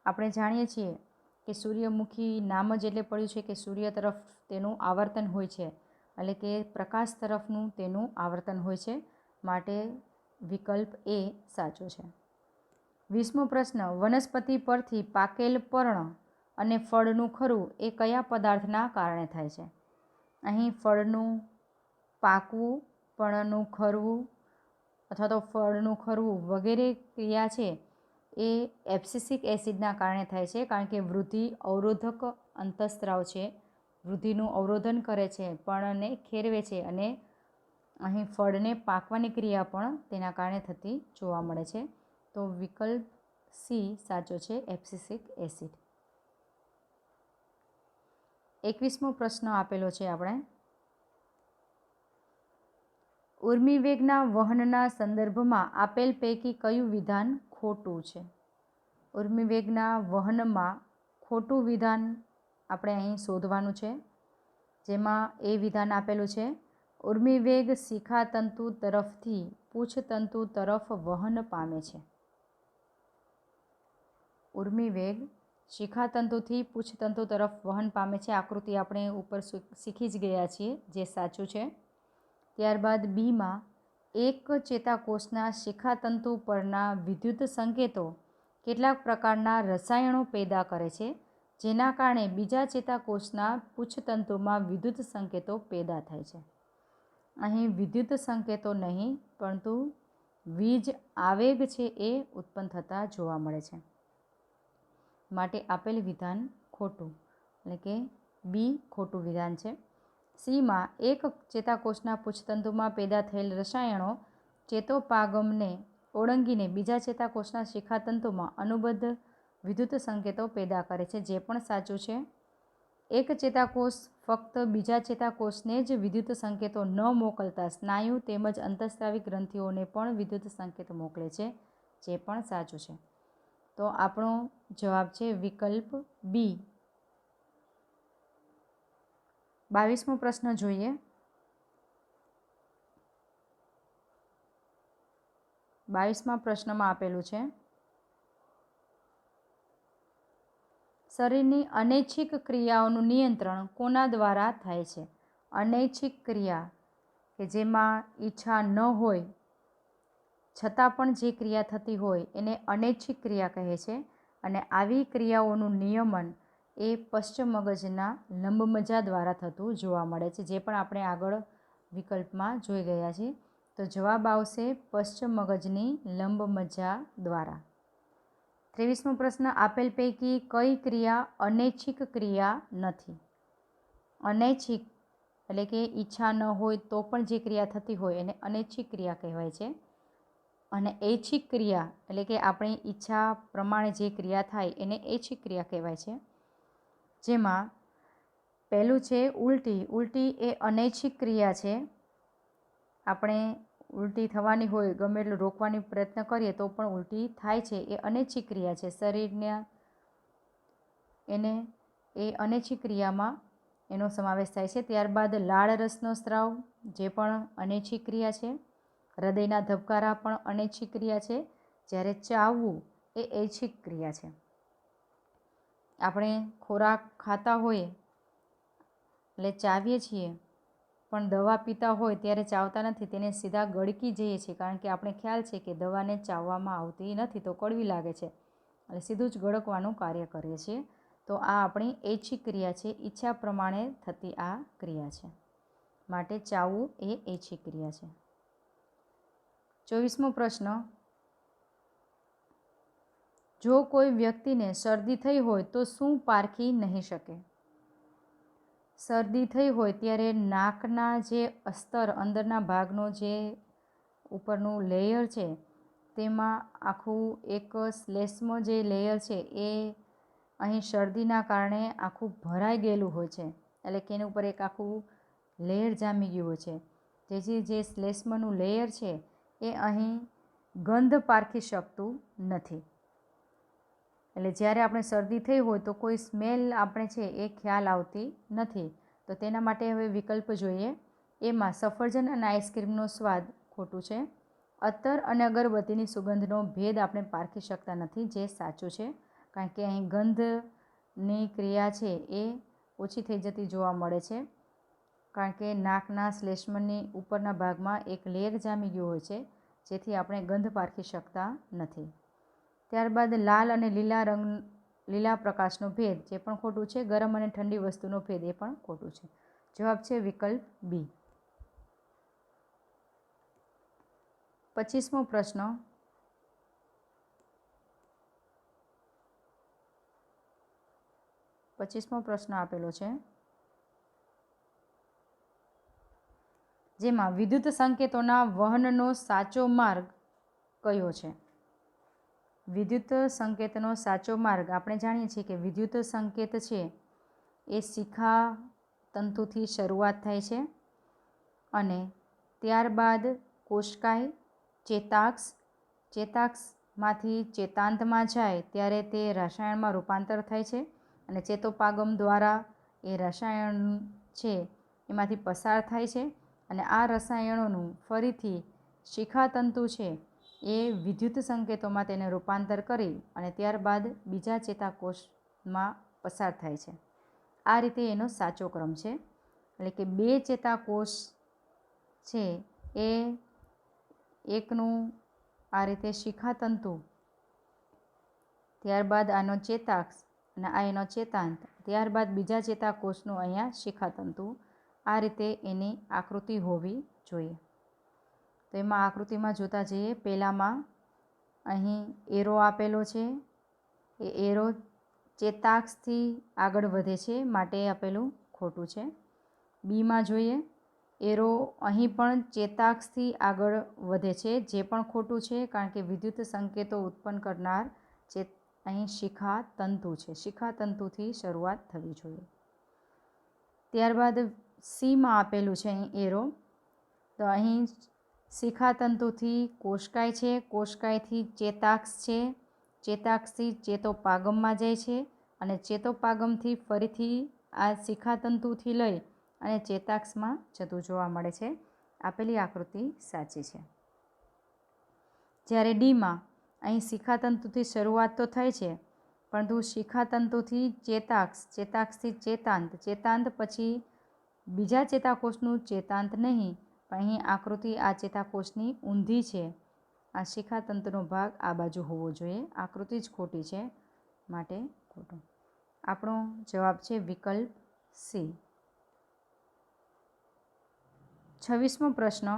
આપણે જાણીએ છીએ કે સૂર્યમુખી નામ જ એટલે પડ્યું છે કે સૂર્ય તરફ તેનું આવર્તન હોય છે, એટલે કે પ્રકાશ તરફનું તેનું આવર્તન હોય છે. માટે વિકલ્પ એ સાચો છે. 20મો પ્રશ્ન, વનસ્પતિ પરથી પાકેલ પર્ણ અને ફળનું ખરું એ કયા પદાર્થના કારણે થાય છે? અહીં ફળનું પાકવું, પર્ણનું ખરવું અથવા તો ફળનું ખરવું વગેરે ક્રિયા છે એ એબ્સિસિક એસિડના કારણે થાય છે, કારણ કે વૃદ્ધિ અવરોધક અંતઃસ્ત્રાવ છે, વૃદ્ધિનું અવરોધન કરે છે, પર્ણને ખેરવે છે અને અહીં ફળને પાકવાની ક્રિયા પણ તેના કારણે થતી જોવા મળે છે. તો વિકલ્પ સી સાચો છે, એબ્સિસિક એસિડ. 21મો પ્રશ્ન આપેલો છે આપણે, ઉર્મિવેગના વહનના સંદર્ભમાં આપેલ પૈકી કયું વિધાન ખોટું છે? ઉર્મિવેગના વહનમાં ખોટું વિધાન આપણે અહીં શોધવાનું છે, જેમાં એ વિધાન આપેલું છે, ઉર્મિવેગ શિખાતંતુ તરફથી પૂછતંતુ તરફ વહન પામે છે. ઉર્મિવેગ શિખાતંતુથી પૂછતંતુ તરફ વહન પામે છે. આકૃતિ આપણે ઉપર શીખી જ ગયા છીએ, જે સાચું છે. ત્યારબાદ બીમાં, એક ચેતાકોષના શિખાતંતુ પરના વિદ્યુત સંકેતો કેટલાક પ્રકારના રસાયણો પેદા કરે છે, જેના કારણે બીજા ચેતાકોષના પૂછતંતુમાં વિદ્યુત સંકેતો પેદા થાય છે. અહીં વિદ્યુત સંકેતો નહીં, પરંતુ વીજ આવેગ છે એ ઉત્પન્ન થતા જોવા મળે છે. માટે આપેલ વિધાન ખોટું, એટલે કે બી ખોટું વિધાન છે. સીમાં, એક ચેતાકોષના પૂછતંતુમાં પેદા થયેલ રસાયણો ચેતોપાગમને ઓળંગીને બીજા ચેતાકોષના શિખાતંતુમાં અનુબદ્ધ વિદ્યુત સંકેતો પેદા કરે છે, જે પણ સાચું છે. એક ચેતાકોષ ફક્ત બીજા ચેતાકોષને જ વિદ્યુત સંકેતો ન મોકલતા સ્નાયુ તેમજ અંતઃસ્રાવી ગ્રંથિઓને પણ વિદ્યુત સંકેતો મોકલે છે, જે પણ સાચું છે. તો આપણો જવાબ છે વિકલ્પ બી. 22મો પ્રશ્ન જોઈએ. 22મા પ્રશ્નમાં આપેલું છે, શરીરની અનૈચ્છિક ક્રિયાઓનું નિયંત્રણ કોના દ્વારા થાય છે? અનૈચ્છિક ક્રિયા કે જેમાં ઈચ્છા ન હોય છતાં પણ જે ક્રિયા થતી હોય એને અનૈચ્છિક ક્રિયા કહે છે. અને આવી ક્રિયાઓનું નિયમન એ પશ્ચ મગજના લંબમજ્જા દ્વારા થતું જોવા મળે છે, જે પણ આપણે આગળ વિકલ્પમાં જોઈ ગયા છીએ. તો જવાબ આવશે પશ્ચ મગજની લંબમજ્જા દ્વારા. 23મો પ્રશ્ન, આપેલ પૈકી કઈ ક્રિયા અનૈચ્છિક ક્રિયા નથી? અનૈચ્છિક એટલે કે ઈચ્છા ન હોય તો પણ જે ક્રિયા થતી હોય એને અનૈચ્છિક ક્રિયા કહેવાય છે. અને ઐચ્છિક ક્રિયા એટલે કે આપણી ઈચ્છા પ્રમાણે જે ક્રિયા થાય એને ઐચ્છિક ક્રિયા કહેવાય છે. જેમાં પહેલું છે ઉલટી. ઉલટી એ અનૈચ્છિક ક્રિયા છે. આપણે ઉલટી થવાની હોય, ગમે એટલું રોકવાની પ્રયત્ન કરીએ તો પણ ઉલટી થાય છે, એ અનૈચ્છિક ક્રિયા છે. શરીરને એને એ અનૈચ્છિક ક્રિયામાં એનો સમાવેશ થાય છે. ત્યારબાદ લાળ રસનો સ્ત્રાવ, જે પણ અનૈચ્છિક ક્રિયા છે. હૃદયના ધબકારા પણ અનૈચ્છિક ક્રિયા છે. જ્યારે ચાવવું એ ઐચ્છિક ક્રિયા છે. આપણે ખોરાક ખાતા હોઈએ એટલે ચાવીએ છીએ, પણ દવા પીતા હોય ત્યારે ચાવતા નથી, તેને સીધા ગળકી જઈએ છીએ, કારણ કે આપણે ખ્યાલ છે કે દવાને ચાવવામાં આવતી નથી તો કડવી લાગે છે, એટલે સીધું જ ગળકવાનું કાર્ય કરીએ છીએ. તો આ આપણી ઐચ્છિક ક્રિયા છે, ઈચ્છા પ્રમાણે થતી આ ક્રિયા છે. માટે ચાવવું એ ઐચ્છિક ક્રિયા છે. 24મો પ્રશ્ન, જો કોઈ વ્યક્તિને શરદી થઈ હોય તો શું પારખી નહીં શકે? શરદી થઈ હોય ત્યારે નાકના જે અસ્તર અંદરના ભાગનો જે ઉપરનું લેયર છે તેમાં આખું એક શ્લેષ્મ જે લેયર છે એ અહીં શરદીના કારણે આખું ભરાઈ ગયેલું હોય છે, એટલે કે એની ઉપર એક આખું લેયર જામી ગયું હોય છે, જેથી જે શ્લેષ્મનું લેયર છે એ અહીં ગંધ પારખી શકતું નથી. એટલે જ્યારે આપણે શરદી થઈ હોય તો કોઈ સ્મેલ આપણે છે એ ખ્યાલ આવતી નથી. તો તેના માટે હવે વિકલ્પ જોઈએ. એમાં સફરજન અને આઈસ્ક્રીમનો સ્વાદ ખોટું છે. અત્તર અને અગરબત્તીની સુગંધનો ભેદ આપણે પારખી શકતા નથી, જે સાચું છે, કારણ કે અહીં ગંધની ક્રિયા છે એ ઓછી થઈ જતી જોવા મળે છે, કારણ કે નાકના શ્લેષ્મની ઉપરના ભાગમાં એક લેયર જામી ગયું હોય છે, જેથી આપણે ગંધ પારખી શકતા નથી. ત્યારબાદ લાલ અને લીલા પ્રકાશનો ભેદ, જે પણ ખોટું છે. ગરમ અને ઠંડી વસ્તુનો ભેદ, એ પણ ખોટું છે. જવાબ છે વિકલ્પ બી. 25મો પ્રશ્ન. આપેલો છે, જેમાં વિદ્યુત સંકેતોના વહનનો સાચો માર્ગ કયો છે? વિદ્યુત સંકેતનો સાચો માર્ગ આપણે જાણીએ છીએ કે વિદ્યુત સંકેત છે એ શિખા તંતુથી શરૂઆત થાય છે અને ત્યારબાદ કોશકાય, ચેતાક્ષમાંથી ચેતાંતમાં જાય ત્યારે તે રસાયણમાં રૂપાંતર થાય છે અને ચેતોપાગમ દ્વારા એ રસાયણ છે એમાંથી પસાર થાય છે અને આ રસાયણોનું ફરીથી શિખાતંતુ છે એ વિદ્યુત સંકેતોમાં તેને રૂપાંતર કરી અને ત્યારબાદ બીજા ચેતાકોષમાં પસાર થાય છે. આ રીતે એનો સાચો ક્રમ છે. એટલે કે બે ચેતાકોષ છે એ એકનું આ રીતે શિખાતંતુ, ત્યારબાદ આનો ચેતાક્ષ અને આ એનો ચેતાંત, ત્યારબાદ બીજા ચેતાકોષનું અહીંયા શિખાતંતુ, આ રીતે એની આકૃતિ હોવી જોઈએ. તો એમાં આકૃતિમાં જોતા જઈએ. પહેલામાં અહીં એરો આપેલો છે, એ એરો ચેતાક્ષથી આગળ વધે છે, માટે આપેલું ખોટું છે. બીમાં જોઈએ, એરો અહીં પણ ચેતાક્ષથી આગળ વધે છે, જે પણ ખોટું છે, કારણ કે વિદ્યુત સંકેતો ઉત્પન્ન કરનાર અહીં શિખાતંતુ છે, શિખાતંતુથી શરૂઆત થવી જોઈએ. ત્યારબાદ સીમાં આપેલું છે અહીં એરો, તો અહીં શિખાતંતુથી કોશકાય છે, કોશકાયથી ચેતાક્ષ છે, ચેતાક્ષથી ચેતોપાગમમાં જાય છે અને ચેતોપાગમથી ફરીથી આ શિખાતંતુથી લઈ અને ચેતાક્ષમાં જતું જોવા મળે છે. આપેલી આકૃતિ સાચી છે. જ્યારે ડીમાં અહીં શિખાતંતુથી શરૂઆત તો થાય છે, પરંતુ શિખાતંતુથી ચેતાક્ષ, ચેતાક્ષથી ચેતાંત, ચેતાંત પછી બીજા ચેતાકોષનું ચેતાંત નહીં, પણ અહીં આકૃતિ આ ચેતાકોષની ઊંધી છે. આ શિખાતંતુનો ભાગ આ બાજુ હોવો જોઈએ. આકૃતિ જ ખોટી છે, માટે ખોટું. આપણો જવાબ છે વિકલ્પ સી. 26મો પ્રશ્ન.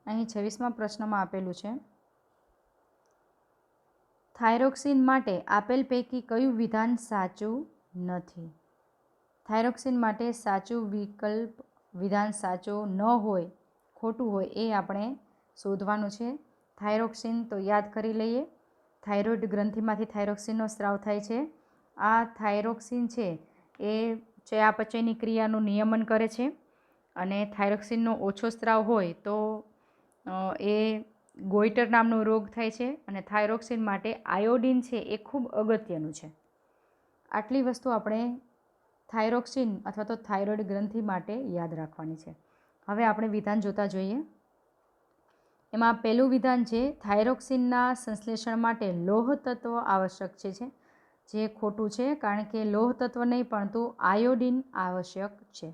અહીં 26મા પ્રશ્નમાં આપેલું છે, થાઇરોક્સિન માટે આપેલ પૈકી કયું વિધાન સાચું નથી? થાઇરોક્સિન માટે સાચું વિધાન સાચું ન હોય, ખોટું હોય, એ આપણે શોધવાનું છે. થાઇરોક્સિન તો યાદ કરી લઈએ. થાઇરોઇડ ગ્રંથિમાંથી થાઇરોક્સિનનો સ્ત્રાવ થાય છે. આ થાઇરોક્સિન છે એ ચયાપચયની ક્રિયાનું નિયમન કરે છે અને થાઇરોક્સિનનો ઓછો સ્ત્રાવ હોય તો એ ગોઈટર નામનો રોગ થાય છે અને થાઇરોક્સિન માટે આયોડિન છે એ ખૂબ અગત્યનું છે. આટલી વસ્તુ આપણે થાઇરોક્સિન અથવા તો થાઇરોઇડ ગ્રંથિ માટે યાદ રાખવાની છે. હવે આપણે વિધાન જોતા જોઈએ. એમાં પહેલું વિધાન છે, થાઇરોક્સિનના સંશ્લેષણ માટે લોહ તત્વ આવશ્યક છે, જે ખોટું છે, કારણ કે લોહ તત્વ નહીં પરંતુ આયોડિન આવશ્યક છે,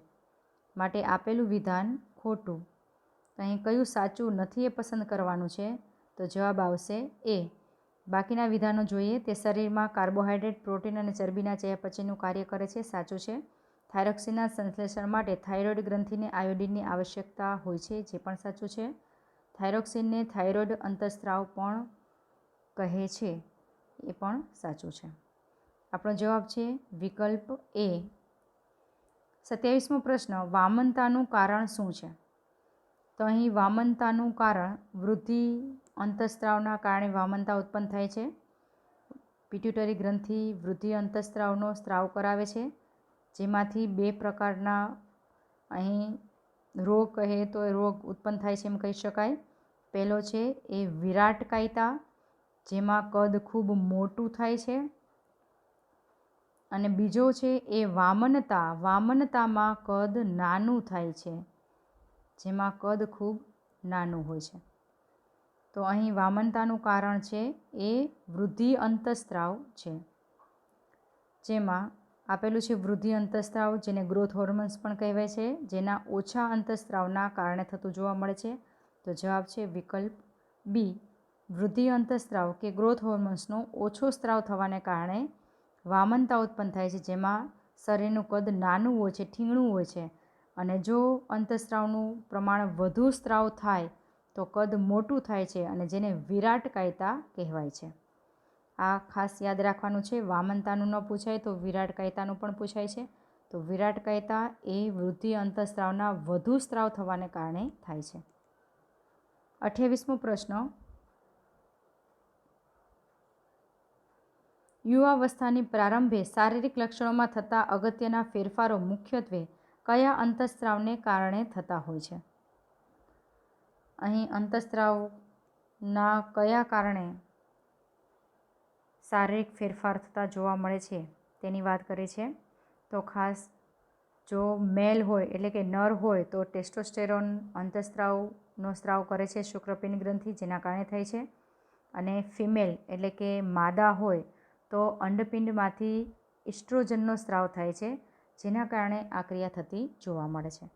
માટે આપેલું વિધાન ખોટું. તો અહીં કયું સાચું નથી એ પસંદ કરવાનું છે, તો જવાબ આવશે એ. બાકીના વિધાનો જોઈએ. તે શરીરમાં કાર્બોહાઈડ્રેટ, પ્રોટીન અને ચરબીના ચયાપચયનું કાર્ય કરે છે, સાચું છે. થાઇરોક્સિનના સંશ્લેષણ માટે થાઇરોઇડ ગ્રંથિને આયોડિનની આવશ્યકતા હોય છે, જે પણ સાચું છે. થાઇરોક્સિનને થાઇરોઇડ અંતઃસ્ત્રાવ પણ કહે છે, એ પણ સાચું છે. આપણો જવાબ છે વિકલ્પ એ. 27મો પ્રશ્ન, વામનતાનું કારણ શું છે? તો અહીં વામનતાનું કારણ વૃદ્ધિ અંતઃસ્ત્રાવના કારણે વામનતા ઉત્પન્ન થાય છે. પિટ્યુટરી ગ્રંથિ વૃદ્ધિ અંતઃસ્ત્રાવનો સ્ત્રાવ કરાવે છે, જેમાંથી બે પ્રકારના અહીં રોગ કહે તો એ રોગ ઉત્પન્ન થાય છે એમ કહી શકાય. પહેલો છે એ વિરાટકાયતા, જેમાં કદ ખૂબ મોટું થાય છે, અને બીજો છે એ વામનતા, વામનતામાં કદ નાનું થાય છે, જેમાં કદ ખૂબ નાનું હોય છે. તો અહીં વામનતાનું કારણ છે એ વૃદ્ધિ અંતઃસ્ત્રાવ છે, જેમાં આપેલું છે વૃદ્ધિ અંતઃસ્ત્રાવ, જેને ગ્રોથ હોર્મોન્સ પણ કહેવાય છે, જેના ઓછા અંતઃસ્ત્રાવના કારણે થતું જોવા મળે છે. તો જવાબ છે વિકલ્પ બી. વૃદ્ધિ અંતઃસ્ત્રાવ કે ગ્રોથ હોર્મોન્સનો ઓછો સ્ત્રાવ થવાને કારણે વામનતા ઉત્પન્ન થાય છે, જેમાં શરીરનું કદ નાનું હોય છે, ઠીંગણું હોય છે, અને જો અંતઃસ્ત્રાવનું પ્રમાણ વધુ સ્ત્રાવ થાય તો કદ મોટું થાય છે, અને જેને વિરાટકાયતા કહેવાય છે. આ ખાસ યાદ રાખવાનું છે. વામનતાનું ન પૂછાય તો વિરાટકાયતાનું પણ પૂછાય છે. તો વિરાટકાયતા એ વૃદ્ધિ અંતઃસ્ત્રાવના વધુ સ્ત્રાવ થવાને કારણે થાય છે. 28મો પ્રશ્ન, યુવાવસ્થાની પ્રારંભે શારીરિક લક્ષણોમાં થતા અગત્યના ફેરફારો મુખ્યત્વે કયા અંતઃસ્ત્રાવને કારણે થતા હોય છે? અહીં અંતઃસ્ત્રાવના કયા કારણે શારીરિક ફેરફાર થતા જોવા મળે છે તેની વાત કરે છે. તો ખાસ જો મેલ હોય એટલે કે નર હોય તો ટેસ્ટોસ્ટેરોન અંતઃસ્ત્રાવનો સ્ત્રાવ કરે છે શુક્રપિંડ ગ્રંથિ, જેના કારણે થાય છે. અને ફિમેલ એટલે કે માદા હોય તો અંડપિંડમાંથી ઇસ્ટ્રોજનનો સ્ત્રાવ થાય છે, જેના કારણે આ ક્રિયા થતી જોવા મળે છે.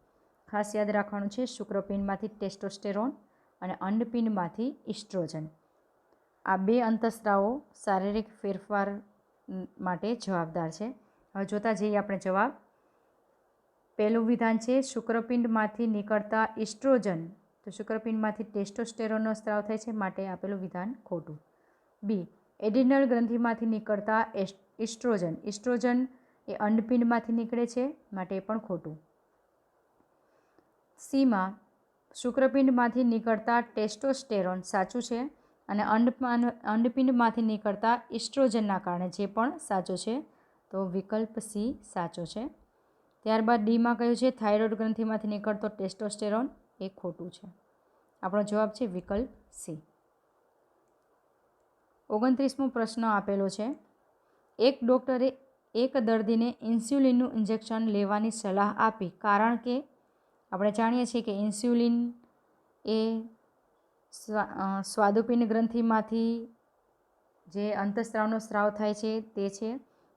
ખાસ યાદ રાખવાનું છે, શુક્રપિંડમાંથી ટેસ્ટોસ્ટેરોન અને અંડપિંડમાંથી ઇસ્ટ્રોજન, આ બે અંતઃસ્ત્રાવો શારીરિક ફેરફાર માટે જવાબદાર છે. હવે જોતા જઈએ આપણે જવાબ. પહેલું વિધાન છે શુક્રપિંડમાંથી નીકળતા ઇસ્ટ્રોજન, તો શુક્રપિંડમાંથી ટેસ્ટોસ્ટેરોનનો સ્ત્રાવ થાય છે, માટે આપેલું વિધાન ખોટું. બી, એડિનલ ગ્રંથિમાંથી નીકળતા ઇસ્ટ્રોજન, ઇસ્ટ્રોજન એ અંડપિંડમાંથી નીકળે છે, માટે એ પણ ખોટું. સીમાં શુક્રપિંડમાંથી નીકળતા ટેસ્ટોસ્ટેરોન સાચું છે, અને અંડપિંડમાંથી નીકળતા ઇસ્ટ્રોજનના કારણે, જે પણ સાચું છે. તો વિકલ્પ સી સાચો છે. ત્યારબાદ ડીમાં કહ્યું છે થાઇરોઇડ ગ્રંથિમાંથી નીકળતો ટેસ્ટોસ્ટેરોન, એ ખોટું છે. આપણો જવાબ છે વિકલ્પ સી. 29મો પ્રશ્ન આપેલો છે, એક ડૉક્ટરે એક દર્દીને ઇન્સ્યુલિનનું ઇન્જેક્શન લેવાની સલાહ આપી, કારણ કે આપણે જાણીએ છીએ કે ઇન્સ્યુલિન એ સ્વાદુપિંડ ગ્રંથિમાંથી જે અંતઃસ્ત્રાવનો સ્ત્રાવ થાય છે તે છે.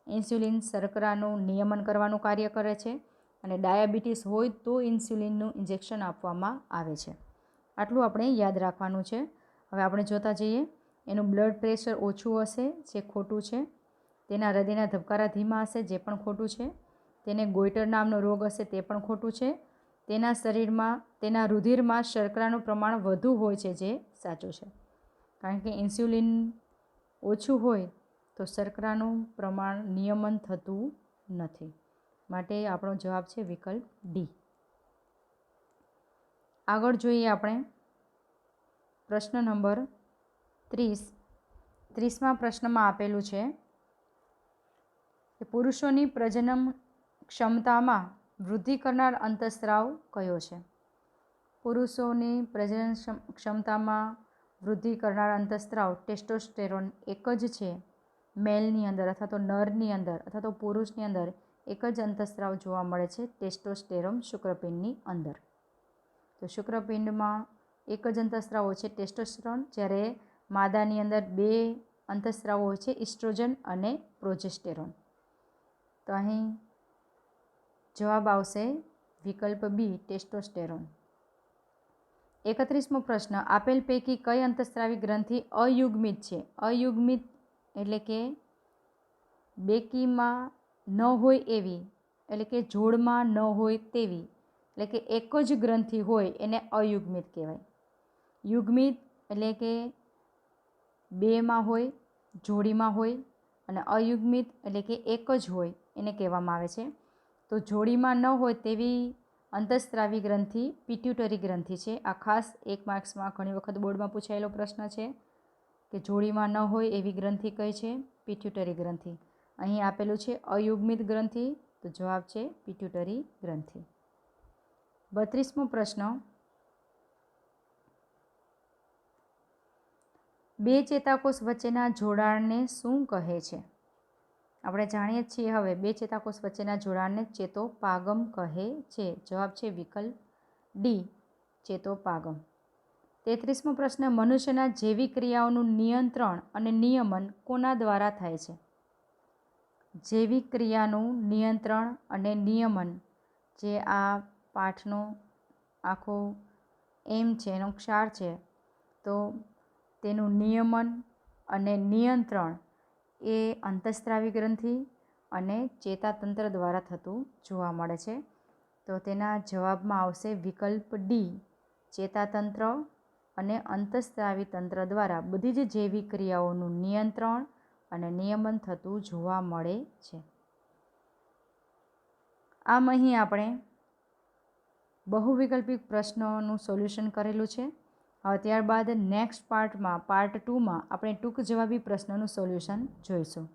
ઇન્સ્યુલિન શર્કરાનું નિયમન કરવાનું કાર્ય કરે છે, અને ડાયાબિટીસ હોય તો ઇન્સ્યુલિનનું ઇન્જેક્શન આપવામાં આવે છે. આટલું આપણે યાદ રાખવાનું છે. હવે આપણે જોતા જઈએ. એનું બ્લડ પ્રેશર ઓછું હશે, જે ખોટું છે. તેના હૃદયના ધબકારા ધીમા હશે, જે પણ ખોટું છે. તેને ગોઈટર નામનો રોગ હશે, તે પણ ખોટું છે. તેના શરીરમાં, તેના રુધિરમાં શર્કરાનું પ્રમાણ વધુ હોય છે, જે સાચું છે. કારણ કે ઇન્સ્યુલિન ઓછું હોય તો શર્કરાનું પ્રમાણ નિયમન થતું નથી, માટે આપણો જવાબ છે વિકલ્પ ડી. આગળ જોઈએ આપણે પ્રશ્ન નંબર 30. 30મા પ્રશ્નમાં આપેલું છે કે પુરુષોની પ્રજનન ક્ષમતામાં વૃદ્ધિ કરનાર અંતઃસ્ત્રાવ કયો છે? પુરુષોની પ્રજનન ક્ષમતામાં વૃદ્ધિ કરનાર અંતઃસ્ત્રાવ ટેસ્ટોસ્ટેરોન એક જ છે. મેલની અંદર અથવા તો નરની અંદર અથવા તો પુરુષની અંદર એક જ અંતઃસ્ત્રાવ જોવા મળે છે, ટેસ્ટોસ્ટેરોન શુક્રપિંડની અંદર. તો શુક્રપિંડમાં એક જ અંતઃસ્ત્રાવ હોય છે ટેસ્ટોસ્ટેરોન, જ્યારે માદાની અંદર બે અંતઃસ્ત્રાવો હોય છે, ઇસ્ટ્રોજન અને પ્રોજેસ્ટેરોન. તો અહીં જવાબ આવશે વિકલ્પ બી, ટેસ્ટોસ્ટેરોન. 31મો પ્રશ્ન, આપેલ પૈકી કઈ અંતઃસ્ત્રાવી ગ્રંથિ અયુગ્મિત છે? અયુગ્મિત એટલે કે બેકીમાં ન હોય એવી, એટલે કે જોડમાં ન હોય તેવી, એટલે કે એક જ ગ્રંથિ હોય એને અયુગ્મિત કહેવાય. યુગ્મિત એટલે કે બેમાં હોય, જોડીમાં હોય, અને અયુગ્મિત એટલે કે એક જ હોય એને કહેવામાં આવે છે. તો જોડીમાં ન હોય તેવી અંતઃસ્ત્રાવી ગ્રંથિ પિટ્યુટરી ગ્રંથિ છે. આ ખાસ 1 માર્ક્સમાં ઘણી વખત બોર્ડમાં પૂછાયેલો પ્રશ્ન છે કે જોડીમાં ન હોય એવી ગ્રંથિ કઈ છે? પિટ્યુટરી ગ્રંથિ. અહીં આપેલું છે અયુગ્મિત ગ્રંથિ, તો જવાબ છે પિટ્યુટરી ગ્રંથિ. 32મો પ્રશ્ન, બે ચેતાકોષ વચ્ચેના જોડાણને શું કહે છે? આપણે જાણીએ છીએ હવે બે ચેતાકોષ વચ્ચેના જોડાણને ચેતોપાગમ કહે છે. જવાબ છે વિકલ્પ ડી, ચેતોપાગમ. 33મો પ્રશ્ન, મનુષ્યના જૈવિક ક્રિયાઓનું નિયંત્રણ અને નિયમન કોના દ્વારા થાય છે? જૈવિક ક્રિયાનું નિયંત્રણ અને નિયમન, જે આ પાઠનો આખો એમ છે, એનો ક્ષાર છે, તો તેનું નિયમન અને નિયંત્રણ એ અંતઃસ્ત્રાવી ગ્રંથિ અને ચેતાતંત્ર દ્વારા થતું જોવા મળે છે. તો તેના જવાબમાં આવશે વિકલ્પ ડી, ચેતાતંત્ર અને અંતઃસ્ત્રાવી તંત્ર દ્વારા બધી જ જૈવિક ક્રિયાઓનું નિયંત્રણ અને નિયમન થતું જોવા મળે છે. આમ અહીં આપણે બહુવિકલ્પિક પ્રશ્નોનું સોલ્યુશન કરેલું છે. હવે ત્યારબાદ નેક્સ્ટ પાર્ટમાં પાર્ટ 2માં આપણે ટૂંક જવાબી પ્રશ્નોનું સોલ્યુશન જોઈશું.